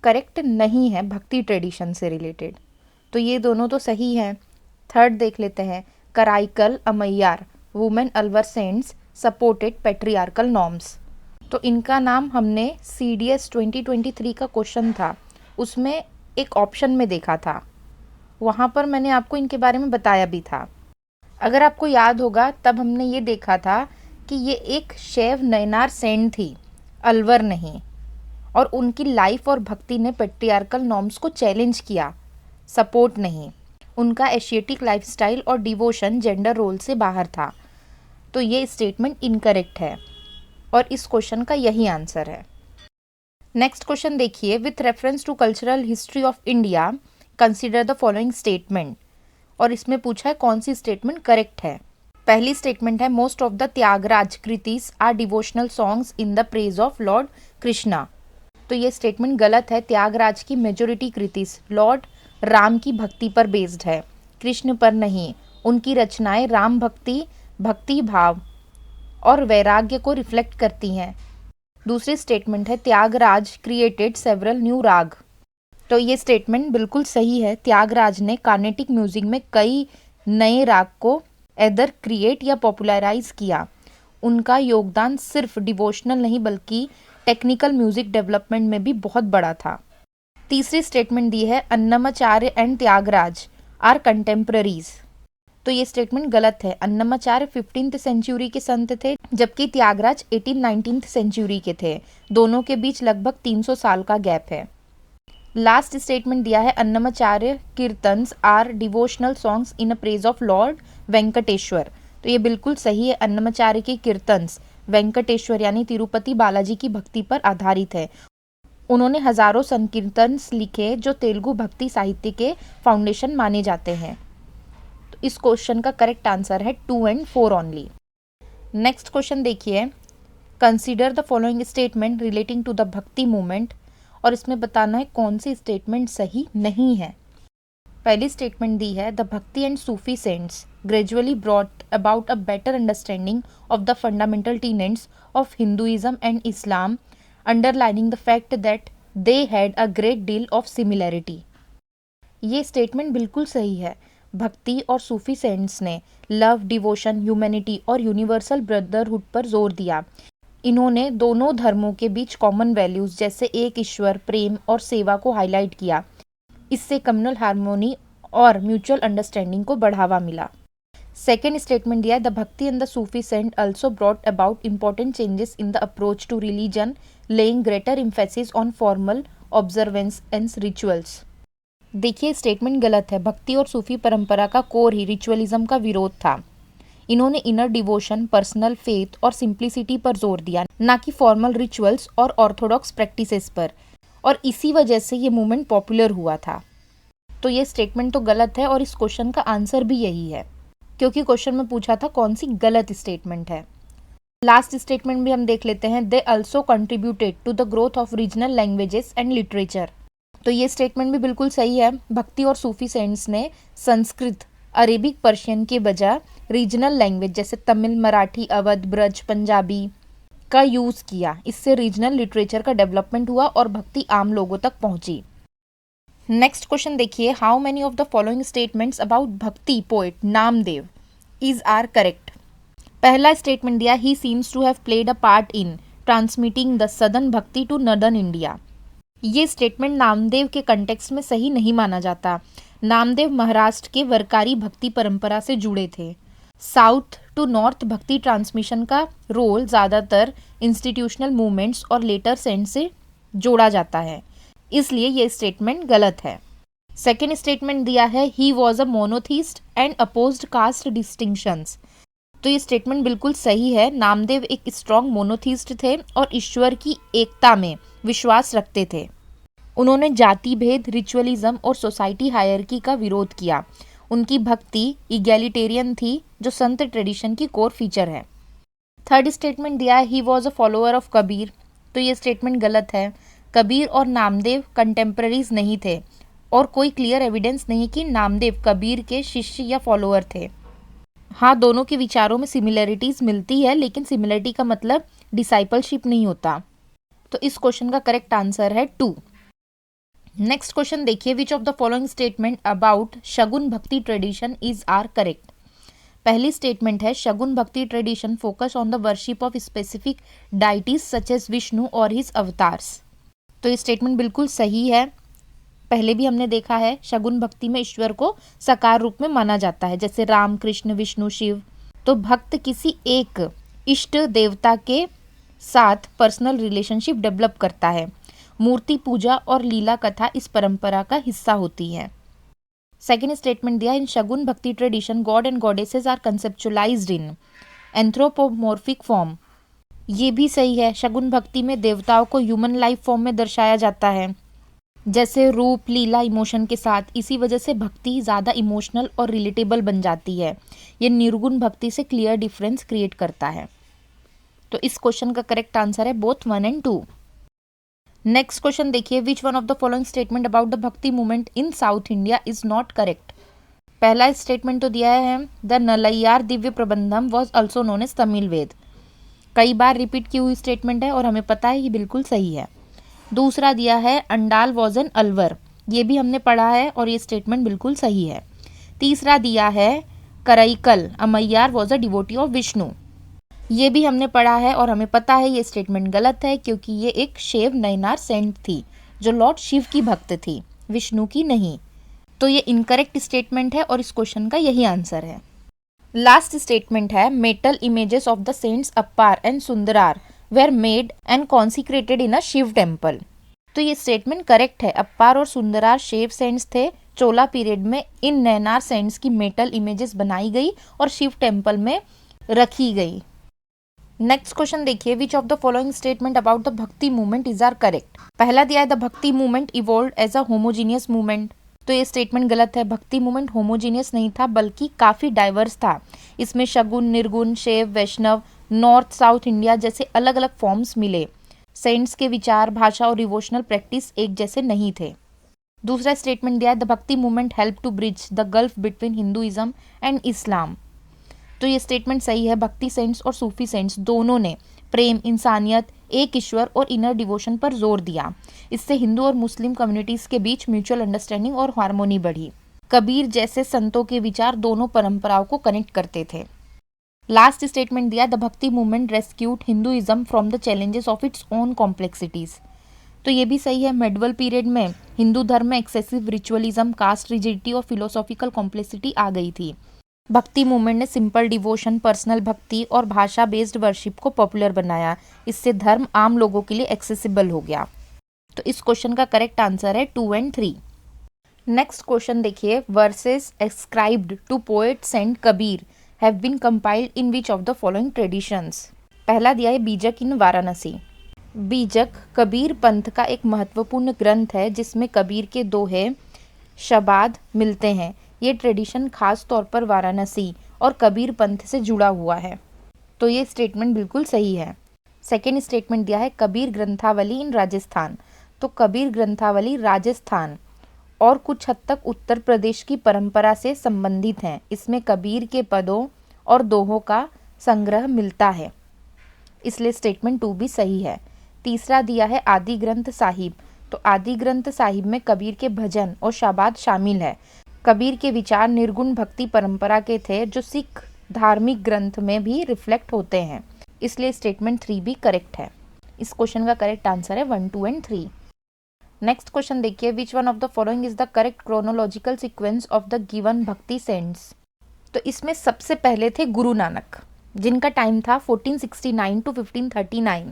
करेक्ट नहीं है भक्ति ट्रेडिशन से रिलेटेड। तो ये दोनों तो सही हैं। थर्ड देख लेते हैं, Karaikal Ammaiyar women Alvar saints supported patriarchal norms. तो इनका नाम हमने CDS 2023 का क्वेश्चन था उसमें एक ऑप्शन में देखा था, वहाँ पर मैंने आपको इनके बारे में बताया भी था। अगर आपको याद होगा तब हमने ये देखा था कि ये एक शैव नयनार सेंट थी, अलवर नहीं, और उनकी लाइफ और भक्ति ने पेट्रियार्कल नॉर्म्स को चैलेंज किया, सपोर्ट नहीं। उनका एशियाटिक लाइफस्टाइल और डिवोशन जेंडर रोल से बाहर था। तो ये स्टेटमेंट इनकरेक्ट है और इस क्वेश्चन का यही आंसर है। नेक्स्ट क्वेश्चन देखिए, with reference to cultural history of India consider the following statement. और इसमें पूछा है कौन सी स्टेटमेंट करेक्ट है। पहली स्टेटमेंट है most of the Tyagaraja kritis are devotional songs in the praise of lord Krishna. तो ये स्टेटमेंट गलत है। त्यागराज की मेजोरिटी कृतिस लॉर्ड राम की भक्ति पर बेस्ड है, कृष्ण पर नहीं। उनकी रचनाएं राम भक्ति, भक्ति भाव और वैराग्य को रिफ्लेक्ट करती हैं। दूसरी स्टेटमेंट है त्यागराज क्रिएटेड सेवरल न्यू राग। तो ये स्टेटमेंट बिल्कुल सही है। त्यागराज ने कार्नेटिक म्यूजिक में कई नए राग को एदर क्रिएट या पॉपुलराइज किया। उनका योगदान सिर्फ डिवोशनल नहीं बल्कि टेक्निकल म्यूजिक डेवलपमेंट में भी बहुत बड़ा था। तीसरी स्टेटमेंट दी है Annamacharya and Tyagaraja are contemporaries. तो ये स्टेटमेंट गलत है। अन्नमाचार्य 15th सेंचुरी के संत थे जबकि त्यागराज 18-19th सेंचुरी के थे। दोनों के बीच लगभग 300 साल का गैप है। लास्ट स्टेटमेंट दिया है Annamacharya kirtans are devotional songs in a praise of lord Venkateshwara. तो ये बिल्कुल सही है। अन्नमाचार्य के कीर्तन्स वेंकटेश्वर यानी तिरुपति बालाजी की भक्ति पर आधारित है। उन्होंने हजारों संकीर्तन्स लिखे जो तेलुगु भक्ति साहित्य के फाउंडेशन माने जाते हैं। तो इस क्वेश्चन का करेक्ट आंसर है 2 and 4 ओनली। नेक्स्ट क्वेश्चन देखिए, consider the following statement relating to the भक्ति मूवमेंट। और इसमें बताना है कौन सी स्टेटमेंट सही नहीं है। पहली स्टेटमेंट दी है the Bhakti and Sufi cents gradually brought about a better understanding of the fundamental tenets of Hinduism and Islam underlining the fact that they had a great deal of similarity. ये statement बिल्कुल सही है। भक्ति और सूफी saints ने love, devotion, humanity और universal brotherhood पर जोर दिया। इन्होंने दोनों धर्मों के बीच कॉमन वैल्यूज जैसे एक ईश्वर, प्रेम और सेवा को हाईलाइट किया। इससे कम्युनल हार्मोनी और म्यूचुअल अंडरस्टैंडिंग को बढ़ावा मिला। सेकेंड स्टेटमेंट दिया है the Bhakti and the Sufi saint also brought about important changes in the approach to religion laying greater emphasis on formal observance and rituals. देखिए स्टेटमेंट गलत है। भक्ति और सूफी परंपरा का कोर ही रिचुअलिज्म का विरोध था। इन्होंने इनर डिवोशन, पर्सनल फेथ और सिंप्लिसिटी पर जोर दिया, ना कि फॉर्मल रिचुअल्स और ऑर्थोडॉक्स प्रैक्टिसेस पर, और इसी वजह से ये मूवमेंट पॉपुलर हुआ था। तो ये स्टेटमेंट तो गलत है और इस क्वेश्चन का आंसर भी यही है क्योंकि क्वेश्चन में पूछा था कौन सी गलत स्टेटमेंट है। लास्ट स्टेटमेंट भी हम देख लेते हैं, they also contributed to the growth of regional languages and literature. तो ये स्टेटमेंट भी बिल्कुल सही है। भक्ति और सूफी सेंट्स ने संस्कृत, अरेबिक, पर्शियन के बजाय रीजनल लैंग्वेज जैसे तमिल, मराठी, अवध, ब्रज, पंजाबी का यूज़ किया। इससे रीजनल लिटरेचर का डेवलपमेंट हुआ और भक्ति आम लोगों तक पहुंची। नेक्स्ट क्वेश्चन देखिए, how many of the following statements about bhakti poet Namdev is are correct. पहला स्टेटमेंट दिया he seems to have played a part in transmitting the southern bhakti to northern India. ये स्टेटमेंट नामदेव के कंटेक्स्ट में सही नहीं माना जाता। नामदेव महाराष्ट्र के वरकारी भक्ति परंपरा से जुड़े थे। साउथ टू नॉर्थ भक्ति ट्रांसमिशन का रोल ज़्यादातर इंस्टीट्यूशनल मूवमेंट्स और लेटर सेंट से जोड़ा जाता है, इसलिए ये स्टेटमेंट गलत है। सेकेंड स्टेटमेंट दिया है he was a monotheist and opposed caste distinctions. तो ये स्टेटमेंट बिल्कुल सही है। नामदेव एक स्ट्रॉन्ग मोनोथीस्ट थे और ईश्वर की एकता में विश्वास रखते थे। उन्होंने जाति भेद, रिचुअलिज्म और सोसाइटी हायरकी का विरोध किया। उनकी भक्ति इगैलिटेरियन थी, जो संत ट्रेडिशन की कोर फीचर है। थर्ड स्टेटमेंट दिया है he was a follower of Kabir. तो ये स्टेटमेंट गलत है। कबीर और नामदेव कंटेम्पररीज नहीं थे और कोई क्लियर एविडेंस नहीं कि नामदेव कबीर के शिष्य या फॉलोअर थे। हाँ, दोनों के विचारों में सिमिलरिटीज मिलती है, लेकिन सिमिलरिटी का मतलब डिसाइपलशिप नहीं होता। तो इस क्वेश्चन का करेक्ट आंसर है 2। नेक्स्ट क्वेश्चन देखिए, which of the following statement about Sagun भक्ति ट्रेडिशन इज आर करेक्ट। पहली स्टेटमेंट है शगुन भक्ति tradition focus on the worship of specific deities such as Vishnu और हिज अवतार्स। तो ये स्टेटमेंट बिल्कुल सही है। पहले भी हमने देखा है शगुन भक्ति में ईश्वर को साकार रूप में माना जाता है, जैसे राम, कृष्ण, विष्णु, शिव। तो भक्त किसी एक इष्ट देवता के साथ पर्सनल रिलेशनशिप डेवलप करता है। मूर्ति पूजा और लीला कथा इस परंपरा का हिस्सा होती है। सेकेंड स्टेटमेंट दिया इन शगुन भक्ति tradition god and goddesses are conceptualised in anthropomorphic form. ये भी सही है। शगुन भक्ति में देवताओं को ह्यूमन लाइफ फॉर्म में दर्शाया जाता है, जैसे रूप, लीला, इमोशन के साथ। इसी वजह से भक्ति ज़्यादा इमोशनल और रिलेटेबल बन जाती है। ये निर्गुण भक्ति से क्लियर डिफरेंस क्रिएट करता है। तो इस क्वेश्चन का करेक्ट आंसर है बोथ 1 and 2। नेक्स्ट क्वेश्चन देखिए, which one of the following statement about the भक्ति movement in south India is not correct. पहला स्टेटमेंट तो दिया है the Nalayira Divya Prabandham was also known as Tamil Veda. कई बार रिपीट की हुई स्टेटमेंट है और हमें पता है ये बिल्कुल सही है। दूसरा दिया है अंडाल वॉज एन अलवर। ये भी हमने पढ़ा है और ये स्टेटमेंट बिल्कुल सही है। तीसरा दिया है Karaikal Ammaiyar was a devotee of Vishnu. ये भी हमने पढ़ा है और हमें पता है ये स्टेटमेंट गलत है, क्योंकि ये एक शैव नयनार सेंट थी जो लॉर्ड शिव की भक्त थी, विष्णु की नहीं। तो ये इनकरेक्ट स्टेटमेंट है और इस क्वेश्चन का यही आंसर है। लास्ट स्टेटमेंट है metal images of the saints Appar and Sundarar were made and consecrated in a Shiva temple. तो ये स्टेटमेंट करेक्ट है। अप्पार और सुंदरार शिव सेंट्स थे। चोला पीरियड में इन नैनार सेंट्स की मेटल इमेजेस बनाई गई और शिव टेम्पल में रखी गई। नेक्स्ट क्वेश्चन देखिए, which of the following statement about the भक्ति मूवमेंट इज आर करेक्ट। पहला दिया है द भक्ति movement evolved as a homogeneous movement. तो ये स्टेटमेंट गलत है। भक्ति मूवमेंट होमोजीनियस नहीं था, बल्कि काफ़ी डाइवर्स था। इसमें शगुन, निर्गुण, शैव, वैष्णव, नॉर्थ साउथ इंडिया जैसे अलग अलग फॉर्म्स मिले। सेंट्स के विचार, भाषा और डिवोशनल प्रैक्टिस एक जैसे नहीं थे। दूसरा स्टेटमेंट दिया है द भक्ति movement help to bridge the gulf between Hinduism and Islam. तो ये स्टेटमेंट सही है। भक्ति सेंट्स और सूफी सेंट्स दोनों ने प्रेम, इंसानियत, एक ईश्वर और इनर डिवोशन पर जोर दिया। इससे हिंदू और मुस्लिम कम्युनिटीज़ के बीच म्यूचुअल अंडरस्टैंडिंग और हार्मोनी बढ़ी। कबीर जैसे संतों के विचार दोनों परंपराओं को कनेक्ट करते थे। लास्ट स्टेटमेंट दिया द भक्ति movement rescued Hinduism from the challenges of its own complexities. तो ये भी सही है। मेडिवल पीरियड में हिंदू धर्म में एक्सेसिव रिचुअलिज्म, कास्ट रिजिडिटी और फिलोसॉफिकल कॉम्प्लेक्सिटी आ गई थी। भक्ति मूवमेंट ने सिंपल डिवोशन, पर्सनल भक्ति और भाषा बेस्ड वर्शिप को पॉपुलर बनाया। इससे धर्म आम लोगों के लिए एक्सेसिबल हो गया। तो इस क्वेश्चन का करेक्ट आंसर है 2 and 3। नेक्स्ट क्वेश्चन देखिए, verses ascribed to poet saint Kabir have been compiled in which of the following traditions. पहला दिया है बीजक इन वाराणसी। बीजक कबीर पंथ का एक महत्वपूर्ण ग्रंथ है जिसमें कबीर के दोहे, शबाद मिलते हैं। ये ट्रेडिशन खास तौर पर वाराणसी और कबीर पंथ से जुड़ा हुआ है। तो ये स्टेटमेंट बिल्कुल सही है। सेकेंड स्टेटमेंट दिया है कबीर ग्रंथावली इन राजस्थान। तो कबीर ग्रंथावली राजस्थान और कुछ हद तक उत्तर प्रदेश की परंपरा से संबंधित हैं। इसमें कबीर के पदों और दोहों का संग्रह मिलता है, इसलिए स्टेटमेंट 2 भी सही है। तीसरा दिया है आदि ग्रंथ साहिब। तो आदि ग्रंथ साहिब में कबीर के भजन और शाबाद शामिल है। कबीर के विचार निर्गुण भक्ति परंपरा के थे, जो सिख धार्मिक ग्रंथ में भी रिफ्लेक्ट होते हैं, इसलिए स्टेटमेंट 3 भी करेक्ट है। इस क्वेश्चन का करेक्ट आंसर है 1, 2 and 3। नेक्स्ट क्वेश्चन देखिए, which one of the following is the correct chronological sequence of the given भक्ति सेंट्स। तो इसमें सबसे पहले थे गुरु नानक, जिनका टाइम था 1469 टू 1539।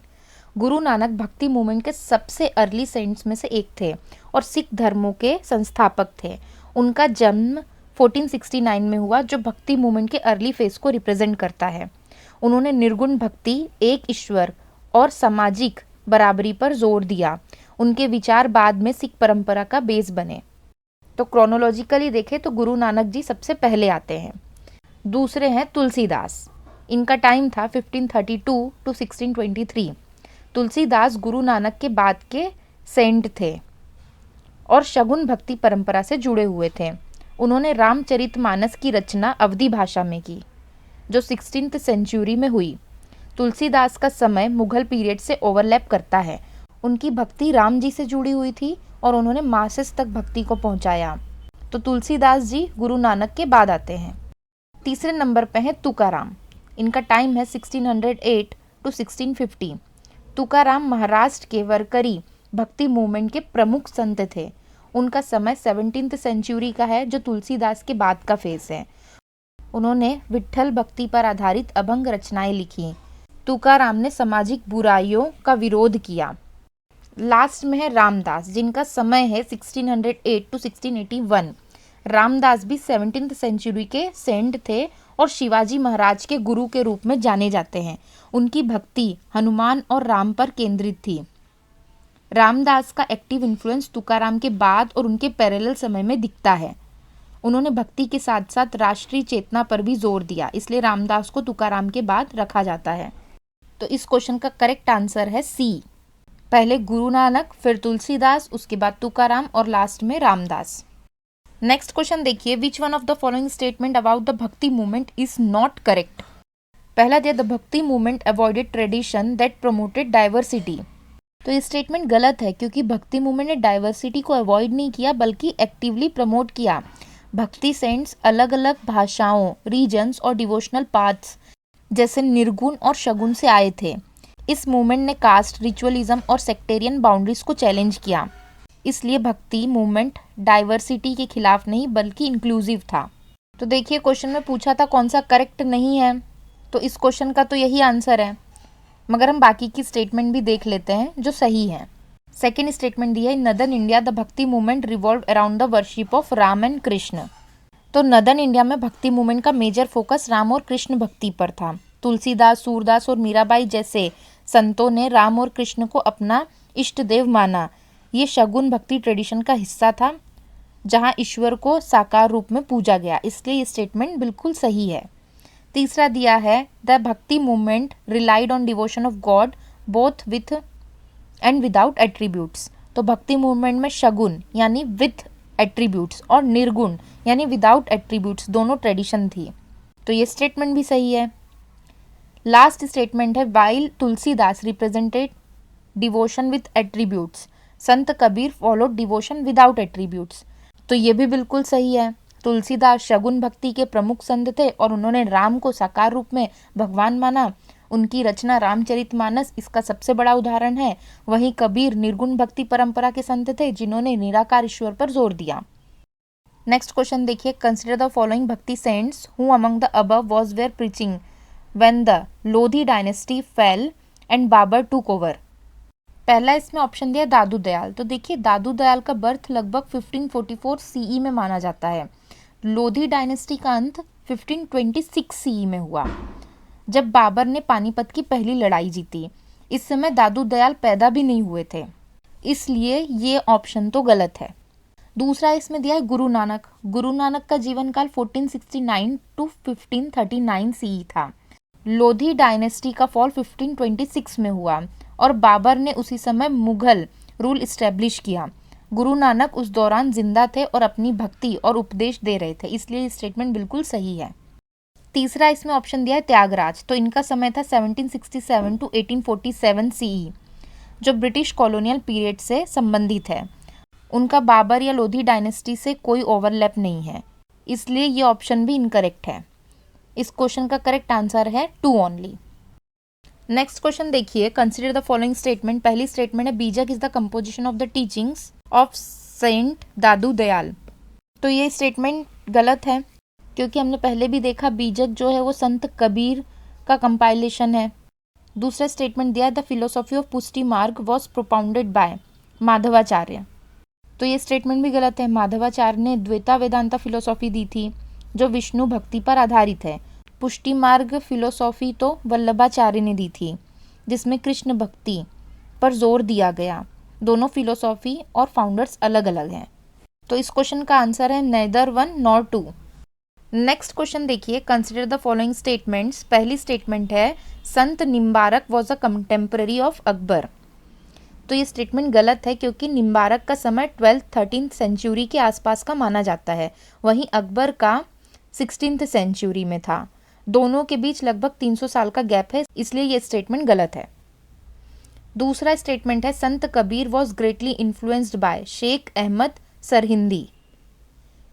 गुरु नानक भक्ति मूवमेंट के सबसे अर्ली सेंट्स में से एक थे और सिख धर्मों के संस्थापक थे। उनका जन्म 1469 में हुआ, जो भक्ति मूवमेंट के अर्ली फेज को रिप्रेजेंट करता है। उन्होंने निर्गुण भक्ति, एक ईश्वर और सामाजिक बराबरी पर जोर दिया। उनके विचार बाद में सिख परंपरा का बेस बने। तो क्रोनोलॉजिकली देखें तो गुरु नानक जी सबसे पहले आते हैं। दूसरे हैं तुलसीदास, इनका टाइम था 1532 टू 1623। तुलसीदास गुरु नानक के बाद के सेंट थे और शगुन भक्ति परंपरा से जुड़े हुए थे। उन्होंने रामचरितमानस की रचना अवधी भाषा में की, जो 16th सेंचुरी में हुई। तुलसीदास का समय मुगल पीरियड से ओवरलैप करता है। उनकी भक्ति राम जी से जुड़ी हुई थी और उन्होंने मासेस तक भक्ति को पहुंचाया। तो तुलसीदास जी गुरु नानक के बाद आते हैं। तीसरे नंबर पे है तुकाराम, इनका टाइम है 1608 टू 1650। तुकाराम महाराष्ट्र के वरकरी भक्ति मूवमेंट के प्रमुख संत थे। उनका समय 17th सेंचुरी का है, जो तुलसीदास के बाद का फेज है। उन्होंने विट्ठल भक्ति पर आधारित अभंग रचनाएं लिखी। तुकाराम ने सामाजिक बुराइयों का विरोध किया। लास्ट में है रामदास, जिनका समय है 1608 टू 1681। रामदास भी 17th सेंचुरी के सेंट थे और शिवाजी महाराज के गुरु के रूप में जाने जाते हैं। उनकी भक्ति हनुमान और राम पर केंद्रित थी। रामदास का एक्टिव इन्फ्लुएंस तुकाराम के बाद और उनके पैरेलल समय में दिखता है। उन्होंने भक्ति के साथ साथ राष्ट्रीय चेतना पर भी जोर दिया, इसलिए रामदास को तुकाराम के बाद रखा जाता है। तो इस क्वेश्चन का करेक्ट आंसर है सी। पहले गुरु नानक, फिर तुलसीदास, उसके बाद तुकाराम और लास्ट में रामदास। नेक्स्ट क्वेश्चन देखिए, which one of the following statement about the भक्ति मूवमेंट इज नॉट करेक्ट। पहला दिया, द भक्ति movement avoided tradition that promoted diversity. तो ये स्टेटमेंट गलत है, क्योंकि भक्ति मूवमेंट ने डाइवर्सिटी को अवॉइड नहीं किया बल्कि एक्टिवली प्रमोट किया। भक्ति सेंट्स अलग अलग भाषाओं, रीजन्स और डिवोशनल पाथ्स जैसे निर्गुण और शगुन से आए थे। इस मूवमेंट ने कास्ट, रिचुअलिज्म और सेक्टेरियन बाउंड्रीज को चैलेंज किया। इसलिए भक्ति मूवमेंट डाइवर्सिटी के खिलाफ नहीं बल्कि इंक्लूसिव था। तो देखिए, क्वेश्चन में पूछा था कौन सा करेक्ट नहीं है, तो इस क्वेश्चन का तो यही आंसर है। मगर हम बाकी की स्टेटमेंट भी देख लेते हैं जो सही है। सेकेंड स्टेटमेंट दिया है, इन नदर्न इंडिया द भक्ति movement revolve around the worship of Ram and Krishna. तो नदर्न इंडिया में भक्ति मूवमेंट का मेजर फोकस राम और कृष्ण भक्ति पर था। तुलसीदास, सूरदास और मीराबाई जैसे संतों ने राम और कृष्ण को अपना इष्ट देव माना। ये शगुन भक्ति ट्रेडिशन का हिस्सा था, जहां ईश्वर को साकार रूप में पूजा गया, इसलिए ये स्टेटमेंट बिल्कुल सही है। तीसरा दिया है, द भक्ति movement relied on devotion of God both with and without attributes. तो भक्ति मूवमेंट में शगुन यानी विथ एट्रीब्यूट्स और निर्गुण यानी विदाउट एट्रीब्यूट्स दोनों ट्रेडिशन थी। तो ये स्टेटमेंट भी सही है। लास्ट स्टेटमेंट है, while Tulsidas represented devotion with attributes, Sant Kabir followed devotion without attributes. तो ये भी बिल्कुल सही है। तुलसीदास शगुन भक्ति के प्रमुख संत थे और उन्होंने राम को साकार रूप में भगवान माना। उनकी रचना रामचरितमानस इसका सबसे बड़ा उदाहरण है। वहीं कबीर निर्गुण भक्ति परंपरा के संत थे, जिन्होंने निराकार ईश्वर पर जोर दिया। नेक्स्ट क्वेश्चन देखिए, कंसिडर द फॉलोइंग भक्ति saints who among the above was were preaching when the Lodi dynasty fell and Babur took over. पहला इसमें ऑप्शन दिया दादू दयाल। तो देखिए, दादू दयाल का बर्थ लगभग 1544 सीई में माना जाता है। लोधी डायनेस्टी का अंत 1526 सीई में हुआ, जब बाबर ने पानीपत की पहली लड़ाई जीती। इस समय दादू दयाल पैदा भी नहीं हुए थे, इसलिए ये ऑप्शन तो गलत है। दूसरा इसमें दिया है गुरु नानक। गुरु नानक का जीवन काल 1469 टू 1539 सीई था। लोधी डायनेस्टी का फॉल 1526 में हुआ और बाबर ने उसी समय मुगल रूल इस्टेब्लिश किया। गुरु नानक उस दौरान जिंदा थे और अपनी भक्ति और उपदेश दे रहे थे, इसलिए ये स्टेटमेंट बिल्कुल सही है। तीसरा इसमें ऑप्शन दिया है त्यागराज। तो इनका समय था 1767 टू 1847 सीई, जो ब्रिटिश कॉलोनियल पीरियड से संबंधित है। उनका बाबर या लोधी डायनेस्टी से कोई ओवरलैप नहीं है, इसलिए ये ऑप्शन भी इनकरेक्ट है। इस क्वेश्चन का करेक्ट आंसर है 2 ओनली। नेक्स्ट क्वेश्चन देखिए, कंसीडर द फॉलोइंग स्टेटमेंट। पहली स्टेटमेंट है, Bijak is the composition of the teachings of saint Dadu Dayal. तो ये स्टेटमेंट गलत है क्योंकि हमने पहले भी देखा बीजक जो है वो संत कबीर का कंपाइलेशन है। दूसरा स्टेटमेंट दिया द फिलोसॉफी ऑफ पुष्टि मार्ग वॉज प्रोपाउंडेड बाय माधवाचार्य। तो ये स्टेटमेंट भी गलत है। माधवाचार्य ने द्वैता वेदांता फिलोसॉफी दी थी जो विष्णु भक्ति पर आधारित है। पुष्टि मार्ग फिलोसॉफी तो वल्लभाचार्य ने दी थी जिसमें कृष्ण भक्ति पर जोर दिया गया। दोनों फिलोसॉफी और फाउंडर्स अलग अलग हैं। तो इस क्वेश्चन का आंसर है neither one nor two. Next question देखिए, कंसिडर द फॉलोइंग स्टेटमेंट्स। पहली स्टेटमेंट है Sant Nimbarka was a contemporary of Akbar. तो ये स्टेटमेंट गलत है क्योंकि निम्बारक का समय 12th-13th सेंचुरी के आसपास का माना जाता है, वहीं अकबर का 16th सेंचुरी में था। दोनों के बीच लगभग 300 साल का गैप है, इसलिए ये स्टेटमेंट गलत है। दूसरा स्टेटमेंट है Sant Kabir was greatly influenced by Shaikh Ahmad Sirhindi.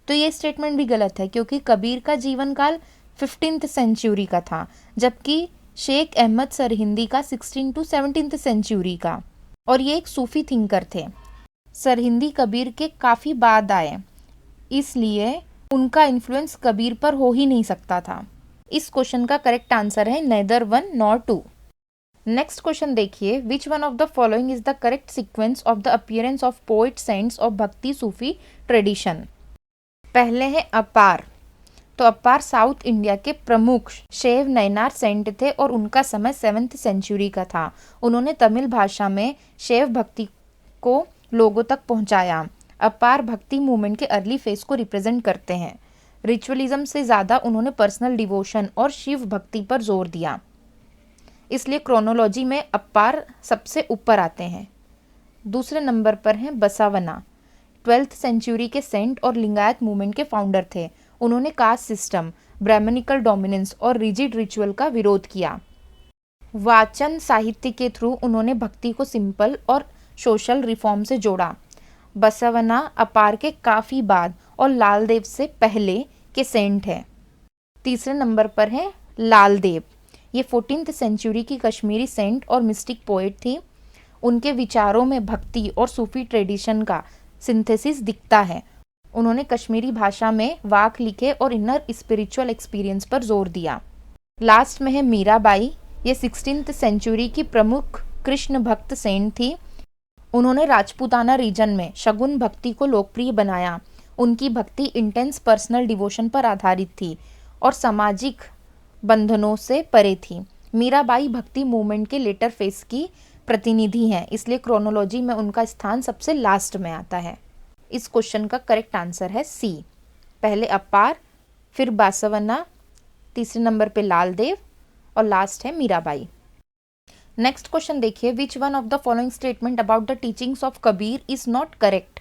तो ये स्टेटमेंट भी गलत है क्योंकि कबीर का जीवन काल 15th सेंचुरी का था जबकि शेख अहमद सरहिंदी का 16 to 17th सेंचुरी का, और ये एक सूफी थिंकर थे। सरहिंदी कबीर के काफ़ी बाद आए, इसलिए उनका इन्फ्लुएंस कबीर पर हो ही नहीं सकता था। इस क्वेश्चन का करेक्ट आंसर है neither one nor two. Next question देखिए, which one of the following is the correct sequence of the appearance of poet saints of bhakti Sufi tradition. पहले है अपार। तो अपार साउथ इंडिया के प्रमुख शैव नयनार सेंट थे और उनका समय 7th सेंचुरी का था। उन्होंने तमिल भाषा में शैव भक्ति को लोगों तक पहुंचाया। अपार भक्ति मूवमेंट के अर्ली फेज को रिप्रेजेंट करते हैं। रिचुअलिज्म से ज़्यादा उन्होंने पर्सनल डिवोशन और शिव भक्ति पर जोर दिया, इसलिए क्रोनोलॉजी में अपार सबसे ऊपर आते हैं। दूसरे नंबर पर हैं बसावना। 12th सेंचुरी के सेंट और लिंगायत मूवमेंट के फाउंडर थे। उन्होंने कास्ट सिस्टम, ब्राह्मणिकल डोमिनेंस और रिजिड रिचुअल का विरोध किया। वाचन साहित्य के थ्रू उन्होंने भक्ति को सिंपल और सोशल रिफॉर्म से जोड़ा। बसवना अपार के काफ़ी बाद और लालदेव से पहले के सेंट हैं। तीसरे नंबर पर है लालदेव। ये 14th सेंचुरी की कश्मीरी सेंट और मिस्टिक पोएट थी। उनके विचारों में भक्ति और सूफी ट्रेडिशन का सिंथेसिस दिखता है। उन्होंने कश्मीरी भाषा में वाक लिखे और इनर स्पिरिचुअल एक्सपीरियंस पर जोर दिया। लास्ट में है मीराबाई। ये 16th सेंचुरी की प्रमुख कृष्ण भक्त सेंट थी। उन्होंने राजपूताना रीजन में शगुन भक्ति को लोकप्रिय बनाया। उनकी भक्ति इंटेंस पर्सनल डिवोशन पर आधारित थी और सामाजिक बंधनों से परे थी। मीराबाई भक्ति मूवमेंट के लेटर फेज की प्रतिनिधि हैं, इसलिए क्रोनोलॉजी में उनका स्थान सबसे लास्ट में आता है। इस क्वेश्चन का करेक्ट आंसर है सी। पहले अपार, फिर बासवन्ना, तीसरे नंबर पे लालदेव और लास्ट है मीराबाई। नेक्स्ट क्वेश्चन देखिए, which one of the following statement about the teachings of Kabir is not correct.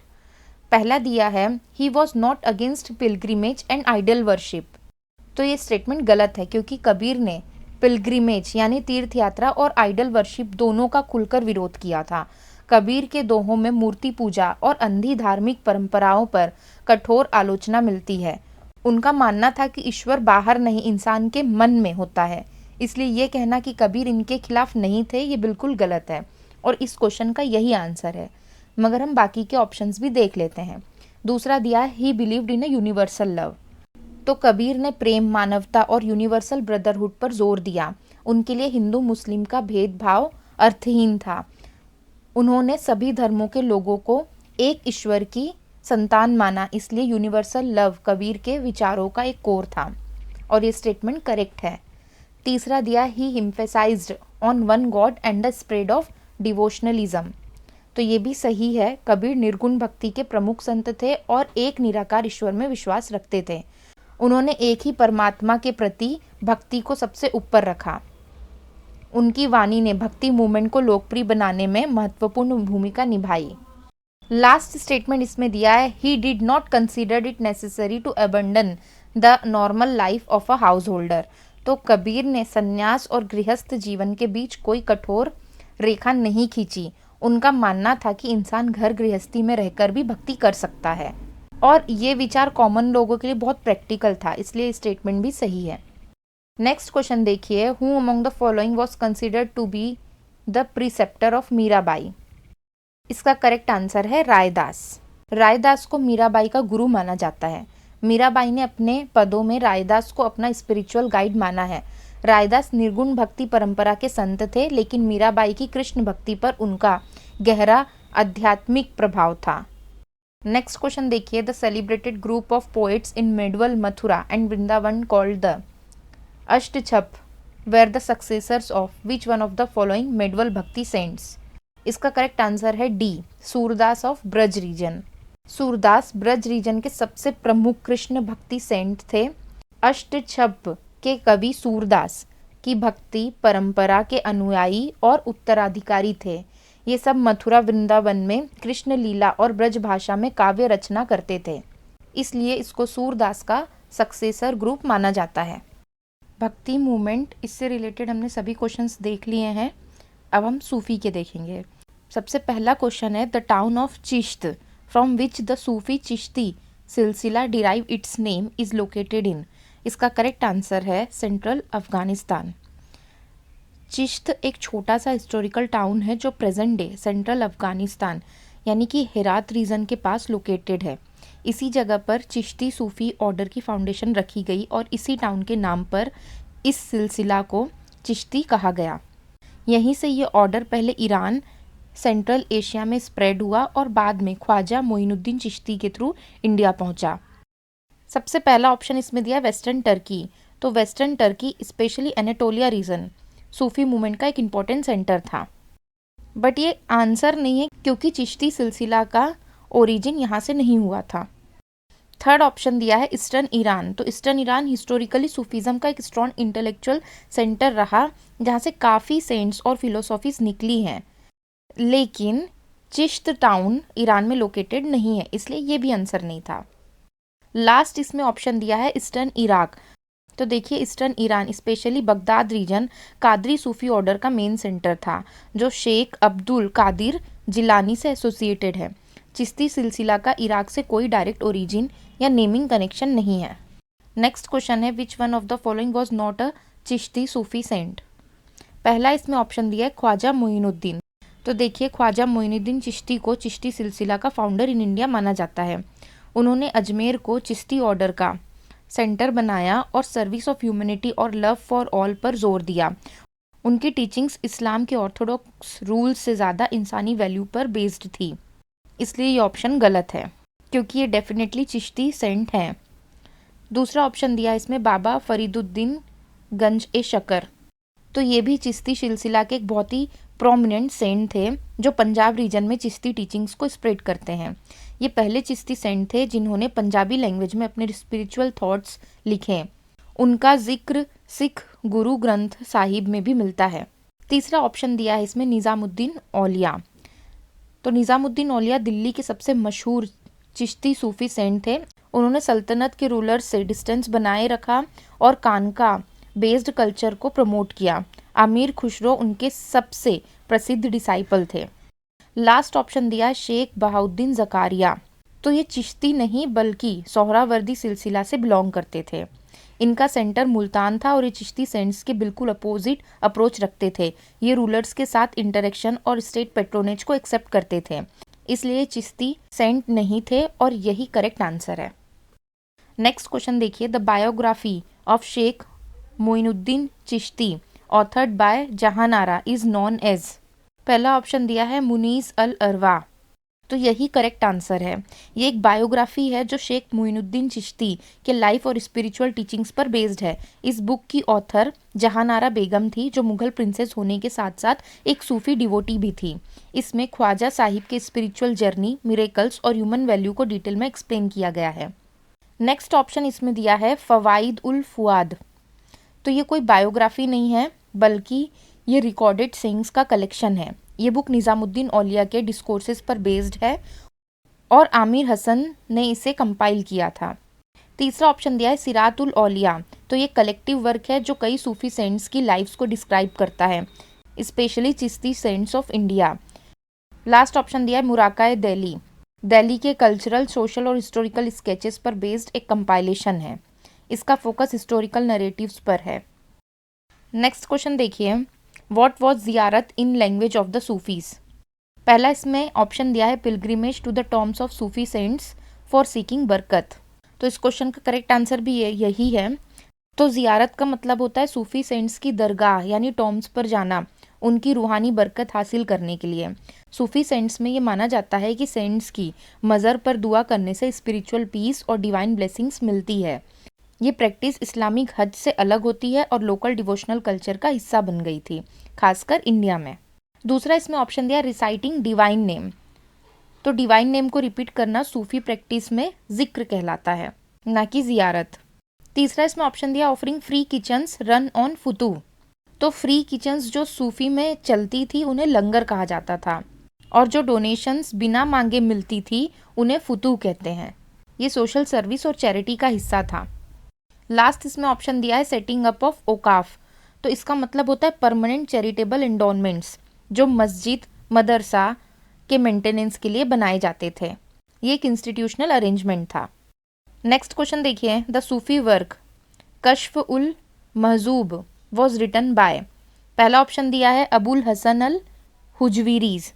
पहला दिया है he was not against pilgrimage and idol worship. तो ये स्टेटमेंट गलत है क्योंकि कबीर ने पिलग्रिमेज यानी तीर्थ यात्रा और आइडल वर्शिप दोनों का खुलकर विरोध किया था। कबीर के दोहों में मूर्ति पूजा और अंधी धार्मिक परंपराओं पर कठोर आलोचना मिलती है। उनका मानना था कि ईश्वर बाहर नहीं इंसान के मन में होता है, इसलिए ये कहना कि कबीर इनके खिलाफ नहीं थे ये बिल्कुल गलत है और इस क्वेश्चन का यही आंसर है। मगर हम बाकी के ऑप्शंस भी देख लेते हैं। दूसरा दिया ही believed in a universal love. तो कबीर ने प्रेम, मानवता और यूनिवर्सल ब्रदरहुड पर जोर दिया। उनके लिए हिंदू मुस्लिम का भेदभाव अर्थहीन था। उन्होंने सभी धर्मों के लोगों को एक ईश्वर की संतान माना, इसलिए यूनिवर्सल लव कबीर के विचारों का एक कोर था और ये स्टेटमेंट करेक्ट है। तीसरा दिया he emphasized on one god and the spread of devotionalism. तो ये भी सही है। कबीर निर्गुण भक्ति के प्रमुख संत थे और एक निराकार ईश्वर में विश्वास रखते थे। उन्होंने एक ही परमात्मा के प्रति भक्ति को सबसे ऊपर रखा। उनकी वाणी ने भक्ति मूवमेंट को लोकप्रिय बनाने में महत्वपूर्ण भूमिका निभाई। लास्ट स्टेटमेंट इसमें दिया है he did not consider it necessary to abandon the normal life of a householder. तो कबीर ने संन्यास और गृहस्थ जीवन के बीच कोई कठोर रेखा नहीं खींची। उनका मानना था कि इंसान घर गृहस्थी में रहकर भी भक्ति कर सकता है और ये विचार कॉमन लोगों के लिए बहुत प्रैक्टिकल था, इसलिए स्टेटमेंट भी सही है। नेक्स्ट क्वेश्चन देखिए, who among the following was considered to be the preceptor of Mirabai. इसका करेक्ट आंसर है रायदास। रायदास को मीराबाई का गुरु माना जाता है। मीराबाई ने अपने पदों में रायदास को अपना स्पिरिचुअल गाइड माना है। रायदास निर्गुण भक्ति परंपरा के संत थे, लेकिन मीराबाई की कृष्ण भक्ति पर उनका गहरा आध्यात्मिक प्रभाव था। नेक्स्ट क्वेश्चन देखिए, the celebrated group of poets in medieval, Mathura and Vrindavan called the Ashtachhap were the successors of which one of the following medieval bhakti saints. इसका करेक्ट आंसर है D, Surdas of Braj region. Surdas Braj region के सबसे प्रमुख कृष्ण भक्ति सेंट थे। अष्टछप के कवि सूरदास की भक्ति परंपरा के अनुयायी और उत्तराधिकारी थे। ये सब मथुरा वृंदावन में कृष्ण लीला और ब्रज भाषा में काव्य रचना करते थे, इसलिए इसको सूरदास का सक्सेसर ग्रुप माना जाता है। भक्ति मूवमेंट, इससे रिलेटेड हमने सभी क्वेश्चंस देख लिए हैं। अब हम सूफी के देखेंगे। सबसे पहला क्वेश्चन है, the town of Chisht from which the Sufi Chishti silsila derive its name is located in. इसका करेक्ट आंसर है सेंट्रल अफगानिस्तान। चिश्त एक छोटा सा हिस्टोरिकल टाउन है जो प्रेजेंट डे सेंट्रल अफगानिस्तान यानी कि हेरात रीजन के पास लोकेटेड है। इसी जगह पर चिश्ती सूफी ऑर्डर की फाउंडेशन रखी गई और इसी टाउन के नाम पर इस सिलसिला को चिश्ती कहा गया। यहीं से ये ऑर्डर पहले ईरान, सेंट्रल एशिया में स्प्रेड हुआ और बाद में ख्वाजा मोइनुद्दीन चिश्ती के थ्रू इंडिया पहुंचा। सबसे पहला ऑप्शन इसमें दिया वेस्टर्न टर्की। तो western Turkey specially Anatolia region Sufi movement का एक इम्पॉर्टेंट सेंटर था, बट ये आंसर नहीं है क्योंकि चिश्ती सिलसिला का ओरिजिन यहाँ से नहीं हुआ था। थर्ड ऑप्शन दिया है ईस्टर्न ईरान। तो ईस्टर्न ईरान हिस्टोरिकली सूफीज़म का एक स्ट्रॉन्ग इंटेलेक्चुअल सेंटर रहा जहाँ से काफ़ी सेंट्स और फिलोसॉफीज निकली हैं, लेकिन चिश्त टाउन ईरान में लोकेटेड नहीं है, इसलिए ये भी आंसर नहीं था। लास्ट इसमें ऑप्शन दिया है ईस्टर्न इराक। तो देखिए eastern Iran specially Baghdad region Qadri Sufi order का मेन सेंटर था जो शेख अब्दुल कादिर जिलानी से एसोसिएटेड है। चिश्ती सिलसिला का इराक से कोई डायरेक्ट ओरिजिन या नेमिंग कनेक्शन नहीं है। नेक्स्ट क्वेश्चन है, which one of the following was not a Chishti Sufi saint. पहला इसमें ऑप्शन दिया है ख्वाजा मोइनुद्दीन। तो देखिए ख्वाजा मोइनुद्दीन चिश्ती को चिश्ती सिलसिला का फाउंडर इन इंडिया माना जाता है। उन्होंने अजमेर को चिश्ती ऑर्डर का सेंटर बनाया और सर्विस ऑफ ह्यूमैनिटी और लव फॉर ऑल पर जोर दिया। उनकी टीचिंग्स इस्लाम के ऑर्थोडॉक्स रूल्स से ज़्यादा इंसानी वैल्यू पर बेस्ड थी, इसलिए ये ऑप्शन गलत है क्योंकि ये डेफिनेटली चिश्ती सेंट हैं। दूसरा ऑप्शन दिया इसमें बाबा फरीदुद्दीन गंज ए शकर। तो ये भी चिश्ती सिलसिला के एक बहुत ही प्रोमिनेंट सेंट थे जो पंजाब रीजन में चिश्ती टीचिंग्स को स्प्रेड करते हैं। ये पहले चिश्ती सेंट थे जिन्होंने पंजाबी लैंग्वेज में अपने स्पिरिचुअल थॉट्स लिखे। उनका जिक्र सिख गुरु ग्रंथ साहिब में भी मिलता है। तीसरा ऑप्शन दिया है इसमें निज़ामुद्दीन औलिया। तो निज़ामुद्दीन औलिया दिल्ली के सबसे मशहूर चिश्ती सूफी सेंट थे। उन्होंने सल्तनत के रूलर्स से डिस्टेंस बनाए रखा और कानका बेस्ड कल्चर को प्रमोट किया। आमिर खुसरो उनके सबसे प्रसिद्ध डिसाइपल थे। लास्ट ऑप्शन दिया शेख बहाउद्दीन ज़कारिया। तो ये चिश्ती नहीं बल्कि सोहरावर्दी सिलसिला से बिलोंग करते थे। इनका सेंटर मुल्तान था और ये चिश्ती सेंट्स के बिल्कुल अपोजिट अप्रोच रखते थे। ये रूलर्स के साथ इंटरेक्शन और स्टेट पेट्रोनेज को एक्सेप्ट करते थे, इसलिए चिश्ती सेंट नहीं थे और यही करेक्ट आंसर है। नेक्स्ट क्वेश्चन देखिए, the biography of Shaikh Moinuddin Chishti authored by Jahanara is known as. पहला ऑप्शन दिया है मुनीस अल अरवा। तो यही करेक्ट आंसर है। ये एक बायोग्राफी है जो शेख मोइनुद्दीन चिश्ती के लाइफ और स्पिरिचुअल टीचिंग्स पर बेस्ड है। इस बुक की ऑथर जहानारा बेगम थी जो मुगल प्रिंसेस होने के साथ साथ एक सूफी डिवोटी भी थी। इसमें ख्वाजा साहिब के स्पिरिचुअल जर्नी, मिरेकल्स और ह्यूमन वैल्यू को डिटेल में एक्सप्लेन किया गया है। नेक्स्ट ऑप्शन इसमें दिया है फवाइद उल फुआद। तो ये कोई बायोग्राफी नहीं है बल्कि ये रिकॉर्डेड सेइंग्स का कलेक्शन है। ये बुक निज़ामुद्दीन औलिया के डिस्कोर्सेस पर बेस्ड है और आमिर हसन ने इसे कंपाइल किया था। तीसरा ऑप्शन दिया है सिरातुल औलिया। तो ये कलेक्टिव वर्क है जो कई सूफी सेंट्स की लाइफ्स को डिस्क्राइब करता है, specially Chishti saints of India. Last option दिया है मुराकाए दिल्ली। दिल्ली के कल्चरल, सोशल और हिस्टोरिकल स्केचेस पर बेस्ड एक कंपाइलेशन है। इसका फोकस हिस्टोरिकल नरेटिव्स पर है। नेक्स्ट क्वेश्चन देखिए, what was ziyarat in language of the Sufis. पहला इसमें ऑप्शन दिया है pilgrimage to the tombs of Sufi saints for seeking barakat. तो इस क्वेश्चन का करेक्ट आंसर भी यही है। तो ज़ियारत का मतलब होता है सूफी सेंट्स की दरगाह यानी टॉम्स पर जाना, उनकी रूहानी बरकत हासिल करने के लिए। सूफी सेंट्स में ये माना जाता है कि सेंट्स की मज़र पर दुआ करने से स्पिरिचुअल पीस और डिवाइन ब्लेसिंग्स मिलती है। ये प्रैक्टिस इस्लामिक हज से अलग होती है और लोकल डिवोशनल कल्चर का हिस्सा बन गई थी, खासकर इंडिया में। दूसरा इसमें ऑप्शन दिया रिसाइटिंग डिवाइन नेम। तो डिवाइन नेम को रिपीट करना सूफी प्रैक्टिस में जिक्र कहलाता है, ना कि ज़ियारत। तीसरा इसमें ऑप्शन दिया offering free kitchens run on Futuh. तो फ्री किचन्स जो सूफी में चलती थी उन्हें लंगर कहा जाता था, और जो डोनेशंस बिना मांगे मिलती थी उन्हें फुतू कहते हैं। ये सोशल सर्विस और चैरिटी का हिस्सा था। लास्ट इसमें ऑप्शन दिया है सेटिंग अप ऑफ ओकाफ। तो इसका मतलब होता है परमानेंट चैरिटेबल एंडोनमेंट्स, जो मस्जिद मदरसा के मेंटेनेंस के लिए बनाए जाते थे। ये एक इंस्टीट्यूशनल अरेंजमेंट था। नेक्स्ट क्वेश्चन देखिए, the Sufi work Kashf ul Mahjub was written by. पहला ऑप्शन दिया है अबुल हसन अल हुजवीरीज,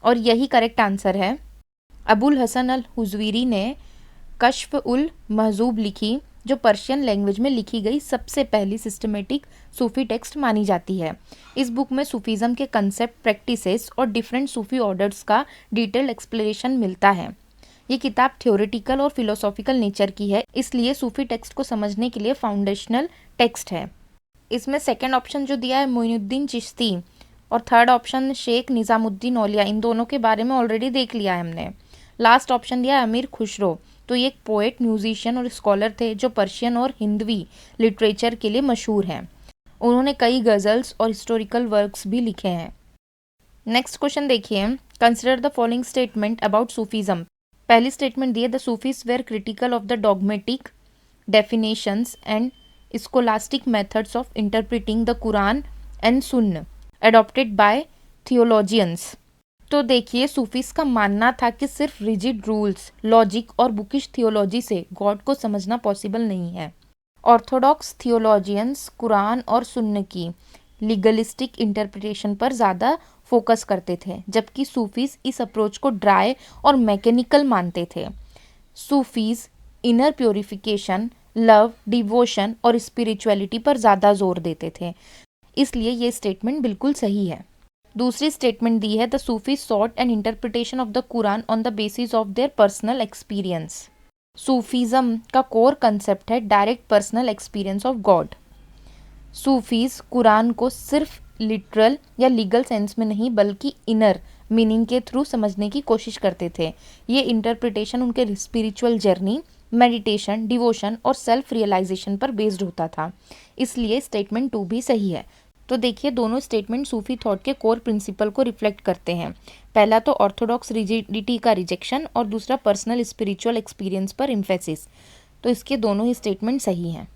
और यही करेक्ट आंसर है। अबुल हसन अल हुजवीरी ने कश्फ उल महजूब लिखी, जो पर्शियन लैंग्वेज में लिखी गई सबसे पहली सिस्टमेटिक सूफी टेक्स्ट मानी जाती है। इस बुक में सूफीज़म के कंसेप्ट, प्रैक्टिसेस और डिफरेंट सूफी ऑर्डर्स का डिटेल्ड एक्सप्लेनेशन मिलता है। ये किताब थ्योरेटिकल और फिलोसॉफिकल नेचर की है, इसलिए सूफी टेक्स्ट को समझने के लिए फाउंडेशनल टेक्स्ट है। इसमें सेकंड ऑप्शन जो दिया है मोइनुद्दीन चिश्ती, और थर्ड ऑप्शन शेख निज़ामुद्दीन औलिया, इन दोनों के बारे में ऑलरेडी देख लिया है हमने। लास्ट ऑप्शन दिया है अमीर खुसरो। तो ये एक पोएट, म्यूजिशियन और स्कॉलर थे जो पर्शियन और हिंदवी लिटरेचर के लिए मशहूर हैं। उन्होंने कई गज़ल्स और हिस्टोरिकल वर्क्स भी लिखे हैं। नेक्स्ट क्वेश्चन देखिए, consider the following statement about Sufism. पहली स्टेटमेंट दी है the Sufis were critical of the dogmatic definitions and scholastic methods of interpreting the Quran and Sunna adopted by theologians. तो देखिए, Sufis का मानना था कि सिर्फ रिजिड रूल्स, लॉजिक और बुकिश थियोलॉजी से गॉड को समझना पॉसिबल नहीं है। ऑर्थोडॉक्स थियोलॉजियंस कुरान और सुन्न की लीगलिस्टिक इंटरप्रिटेशन पर ज़्यादा फोकस करते थे, जबकि सूफीज इस अप्रोच को ड्राई और मैकेनिकल मानते थे। Sufis inner purification, love, devotion और स्पिरिचुअलिटी पर ज़्यादा जोर देते थे, इसलिए ये स्टेटमेंट बिल्कुल सही है। दूसरी स्टेटमेंट दी है the Sufis short N interpretation of the Quran on the basis of their personal experience. Sufism का कोर कंसेप्ट है direct personal experience of God. Sufis Quran को सिर्फ लिटरल या लीगल सेंस में नहीं बल्कि इनर मीनिंग के थ्रू समझने की कोशिश करते थे। ये इंटरप्रिटेशन उनके स्पिरिचुअल जर्नी, मेडिटेशन, डिवोशन और सेल्फ रियलाइजेशन पर बेस्ड होता था, इसलिए स्टेटमेंट 2 भी सही है। तो देखिए, दोनों स्टेटमेंट सूफी थॉट के कोर प्रिंसिपल को रिफ्लेक्ट करते हैं। पहला तो ऑर्थोडॉक्स रिजिडिटी का रिजेक्शन और दूसरा पर्सनल स्पिरिचुअल एक्सपीरियंस पर इम्फेसिस। तो इसके दोनों ही स्टेटमेंट सही हैं।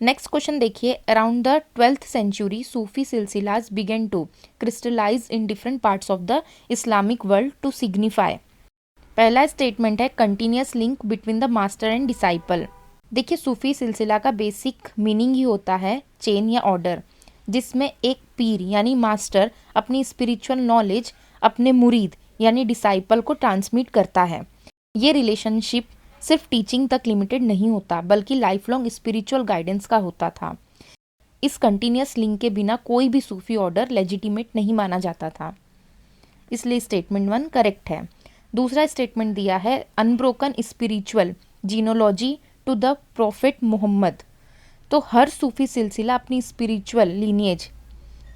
नेक्स्ट क्वेश्चन देखिए, around the 12th century Sufi silsilas begin to crystallize in different parts of the Islamic world to signify. पहला स्टेटमेंट है continuous link between the master and disciple. देखिए, सूफी सिलसिला का बेसिक मीनिंग ही होता है चेन या ऑर्डर, जिसमें एक पीर यानी मास्टर अपनी स्पिरिचुअल नॉलेज अपने मुरीद यानी डिसाइपल को ट्रांसमिट करता है। ये रिलेशनशिप सिर्फ टीचिंग तक लिमिटेड नहीं होता, बल्कि लाइफ लॉन्ग स्पिरिचुअल गाइडेंस का होता था। इस कंटिन्यूस लिंक के बिना कोई भी सूफी ऑर्डर लेजिटिमेट नहीं माना जाता था, इसलिए स्टेटमेंट 1 करेक्ट है। दूसरा स्टेटमेंट दिया है unbroken spiritual genealogy to the prophet Muhammad. तो हर सूफी सिलसिला अपनी स्पिरिचुअल लीनिएज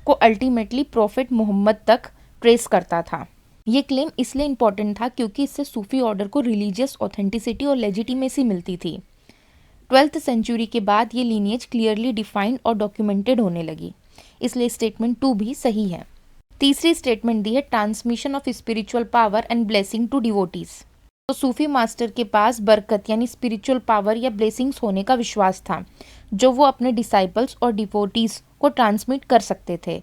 को अल्टीमेटली प्रॉफिट मोहम्मद तक ट्रेस करता था। ये क्लेम इसलिए इम्पॉर्टेंट था क्योंकि इससे सूफी ऑर्डर को रिलीजियस ऑथेंटिसिटी और लेजिटिमेसी मिलती थी। 12th सेंचुरी के बाद ये लीनिएज क्लियरली डिफाइंड और डॉक्यूमेंटेड होने लगी, इसलिए स्टेटमेंट 2 भी सही है। तीसरी स्टेटमेंट दी है transmission of spiritual power and blessing to devotees. तो सूफी मास्टर के पास बरकत यानी स्पिरिचुअल पावर या ब्लेसिंग्स होने का विश्वास था, जो वो अपने डिसाइपल्स और डिवोटीज को ट्रांसमिट कर सकते थे।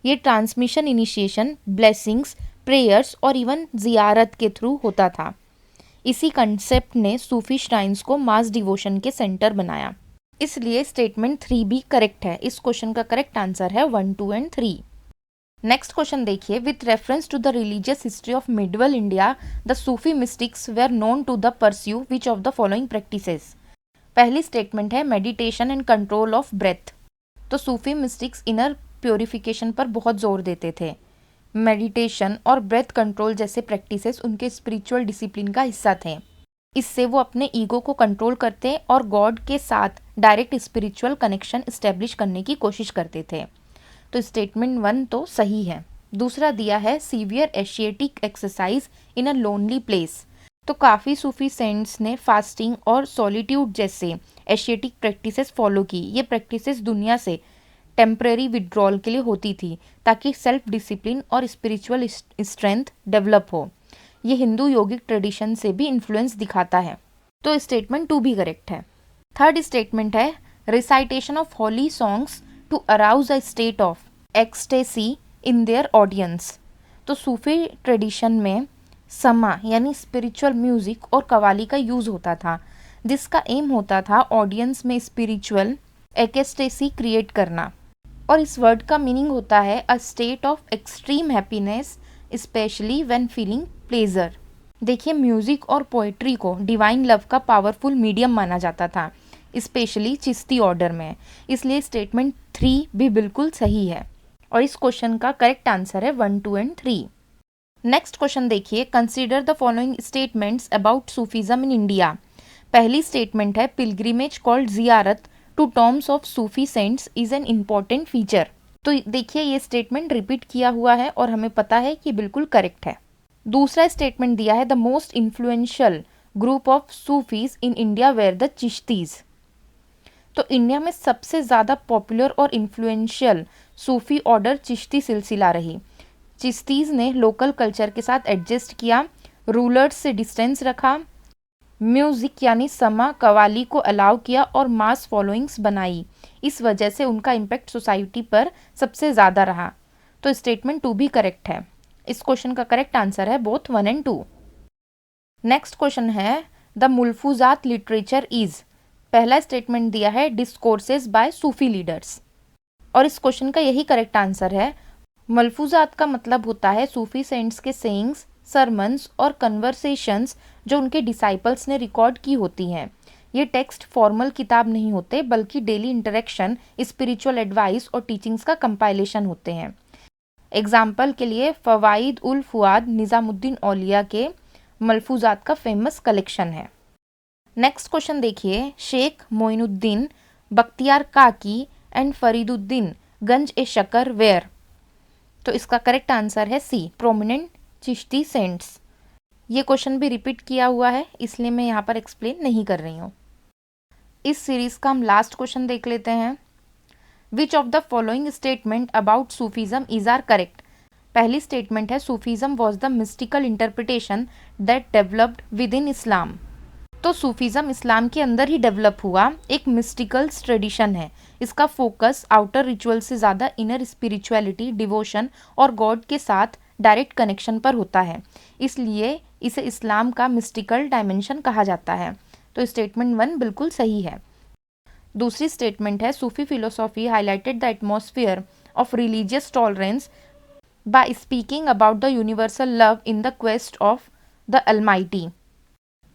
ये ट्रांसमिशन इनिशिएशन, ब्लेसिंग्स, प्रेयर्स और इवन जियारत के थ्रू होता था। इसी कंसेप्ट ने सूफी श्राइन्स को मास डिवोशन के सेंटर बनाया, इसलिए स्टेटमेंट 3 भी करेक्ट है। इस क्वेश्चन का करेक्ट आंसर है 1, 2 एंड 3। नेक्स्ट क्वेश्चन देखिए, with reference to the religious history of medieval India the Sufi mystics were known to the pursue which of the following practices. पहली statement है meditation and control of breath. तो Sufi mystics inner purification पर बहुत जोर देते थे। Meditation और breath control जैसे प्रैक्टिसेस उनके स्पिरिचुअल डिसिप्लिन का हिस्सा थे। इससे वो अपने ईगो को कंट्रोल करते और गॉड के साथ डायरेक्ट स्पिरिचुअल कनेक्शन इस्टेब्लिश करने की कोशिश करते थे। तो स्टेटमेंट 1 तो सही है। दूसरा दिया है severe ascetic exercise in a lonely place. तो काफ़ी सूफी सेंट्स ने फास्टिंग और सॉलिट्यूड जैसे एशिएटिक प्रैक्टिसेस फॉलो की। ये प्रैक्टिसेस दुनिया से टेम्पररी विड्रॉल के लिए होती थी ताकि सेल्फ डिसिप्लिन और स्पिरिचुअल स्ट्रेंथ डेवलप हो। ये हिंदू योगिक ट्रेडिशन से भी इन्फ्लुएंस दिखाता है। तो स्टेटमेंट 2 भी करेक्ट है। थर्ड स्टेटमेंट है recitation of holy songs to arouse a state of ecstasy in their audience. तो सूफी ट्रेडिशन में समा यानी स्पिरिचुअल म्यूजिक और कवाली का यूज होता था, जिसका एम होता था ऑडियंस में स्पिरिचुअल एक्सटेसी क्रिएट करना। और इस वर्ड का मीनिंग होता है अ state of extreme happiness specially when feeling pleasure. देखिए, म्यूजिक और पोएट्री को डिवाइन लव का पावरफुल मीडियम माना जाता था, स्पेशली चिश्ती ऑर्डर में। इसलिए स्टेटमेंट 3 भी बिल्कुल सही है और इस क्वेश्चन का करेक्ट आंसर है 1, 2 एंड 3। नेक्स्ट क्वेश्चन देखिए, consider the following statements about Sufism in India. पहली स्टेटमेंट है pilgrimage called ziyarat to tombs of Sufi saints is an important feature. तो देखिए, ये स्टेटमेंट रिपीट किया हुआ है और हमें पता है कि बिल्कुल करेक्ट है। दूसरा स्टेटमेंट दिया है the most influential group of Sufis in India were the Chishtis. तो इंडिया में सबसे ज़्यादा पॉपुलर और इन्फ्लुएंशियल सूफी ऑर्डर चिश्ती सिलसिला रही। चिश्तीज ने लोकल कल्चर के साथ एडजस्ट किया, रूलर्स से डिस्टेंस रखा, म्यूजिक यानी समा कवाली को अलाउ किया और मास फॉलोइंग्स बनाई। इस वजह से उनका इम्पैक्ट सोसाइटी पर सबसे ज़्यादा रहा। तो स्टेटमेंट 2 भी करेक्ट है। इस क्वेश्चन का करेक्ट आंसर है बोथ 1 एंड 2। नेक्स्ट क्वेश्चन है द मुल्फूजात लिटरेचर इज। पहला स्टेटमेंट दिया है डिस्कोर्सेज बाय सूफी लीडर्स और इस क्वेश्चन का यही करेक्ट आंसर है। मलफूजात का मतलब होता है सूफी सेंट्स के सेइंग्स, सरमन्स और कन्वर्सेशंस जो उनके डिसाइपल्स ने रिकॉर्ड की होती हैं। ये टेक्स्ट फॉर्मल किताब नहीं होते बल्कि डेली इंटरेक्शन, स्पिरिचुअल एडवाइस और टीचिंग्स का कंपाइलेशन होते हैं। एग्जाम्पल के लिए फवाइद उल फुआद निज़ामुद्दीन औलिया के मलफूजात का फेमस कलेक्शन है। नेक्स्ट क्वेश्चन देखिए, शेख मोइनुद्दीन बख्तियार काकी एंड फरीदुद्दीन गंज ए शकर वेयर। तो इसका करेक्ट आंसर है सी, प्रोमिनेंट चिश्ती सेंट्स। ये क्वेश्चन भी रिपीट किया हुआ है इसलिए मैं यहाँ पर एक्सप्लेन नहीं कर रही हूँ। इस सीरीज का हम लास्ट क्वेश्चन देख लेते हैं। Which of the following statement about Sufism is are correct. पहली स्टेटमेंट है Sufism was the mystical interpretation that developed within Islam. तो सूफीज्म इस्लाम के अंदर ही डेवलप हुआ एक मिस्टिकल ट्रेडिशन है। इसका फोकस आउटर रिचुअल से ज़्यादा इनर स्पिरिचुअलिटी, डिवोशन और गॉड के साथ डायरेक्ट कनेक्शन पर होता है, इसलिए इसे इस्लाम का मिस्टिकल डायमेंशन कहा जाता है। तो स्टेटमेंट 1 बिल्कुल सही है। दूसरी स्टेटमेंट है Sufi philosophy highlighted the atmosphere of religious tolerance by speaking about the universal love in the quest of the almighty.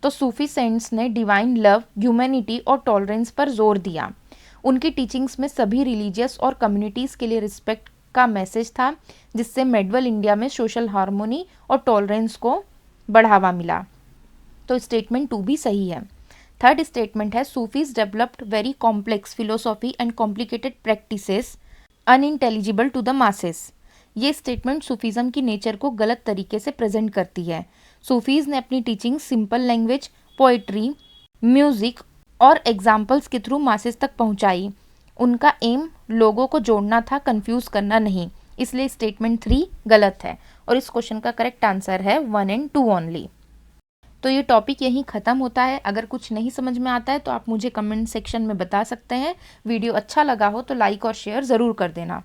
तो सूफी सेंट्स ने डिवाइन लव, ह्यूमैनिटी और टॉलरेंस पर जोर दिया। उनकी टीचिंग्स में सभी रिलीजियस और कम्युनिटीज़ के लिए रिस्पेक्ट का मैसेज था, जिससे मेडवल इंडिया में सोशल हार्मोनी और टॉलरेंस को बढ़ावा मिला। तो स्टेटमेंट 2 भी सही है। थर्ड स्टेटमेंट है Sufis developed very complex philosophy and complicated practices unintelligible to the masses. ये स्टेटमेंट सूफीज़म की नेचर को गलत तरीके से प्रेजेंट करती है। सूफीज ने अपनी teaching simple language, poetry, music और एग्जाम्पल्स के थ्रू मासेस तक पहुंचाई। उनका एम लोगों को जोड़ना था, कंफ्यूज करना नहीं। इसलिए स्टेटमेंट 3 गलत है और इस क्वेश्चन का करेक्ट आंसर है 1 एंड 2 ओनली। तो ये टॉपिक यहीं ख़त्म होता है। अगर कुछ नहीं समझ में आता है तो आप मुझे कमेंट सेक्शन में बता सकते हैं। वीडियो अच्छा लगा हो तो लाइक और शेयर ज़रूर कर देना।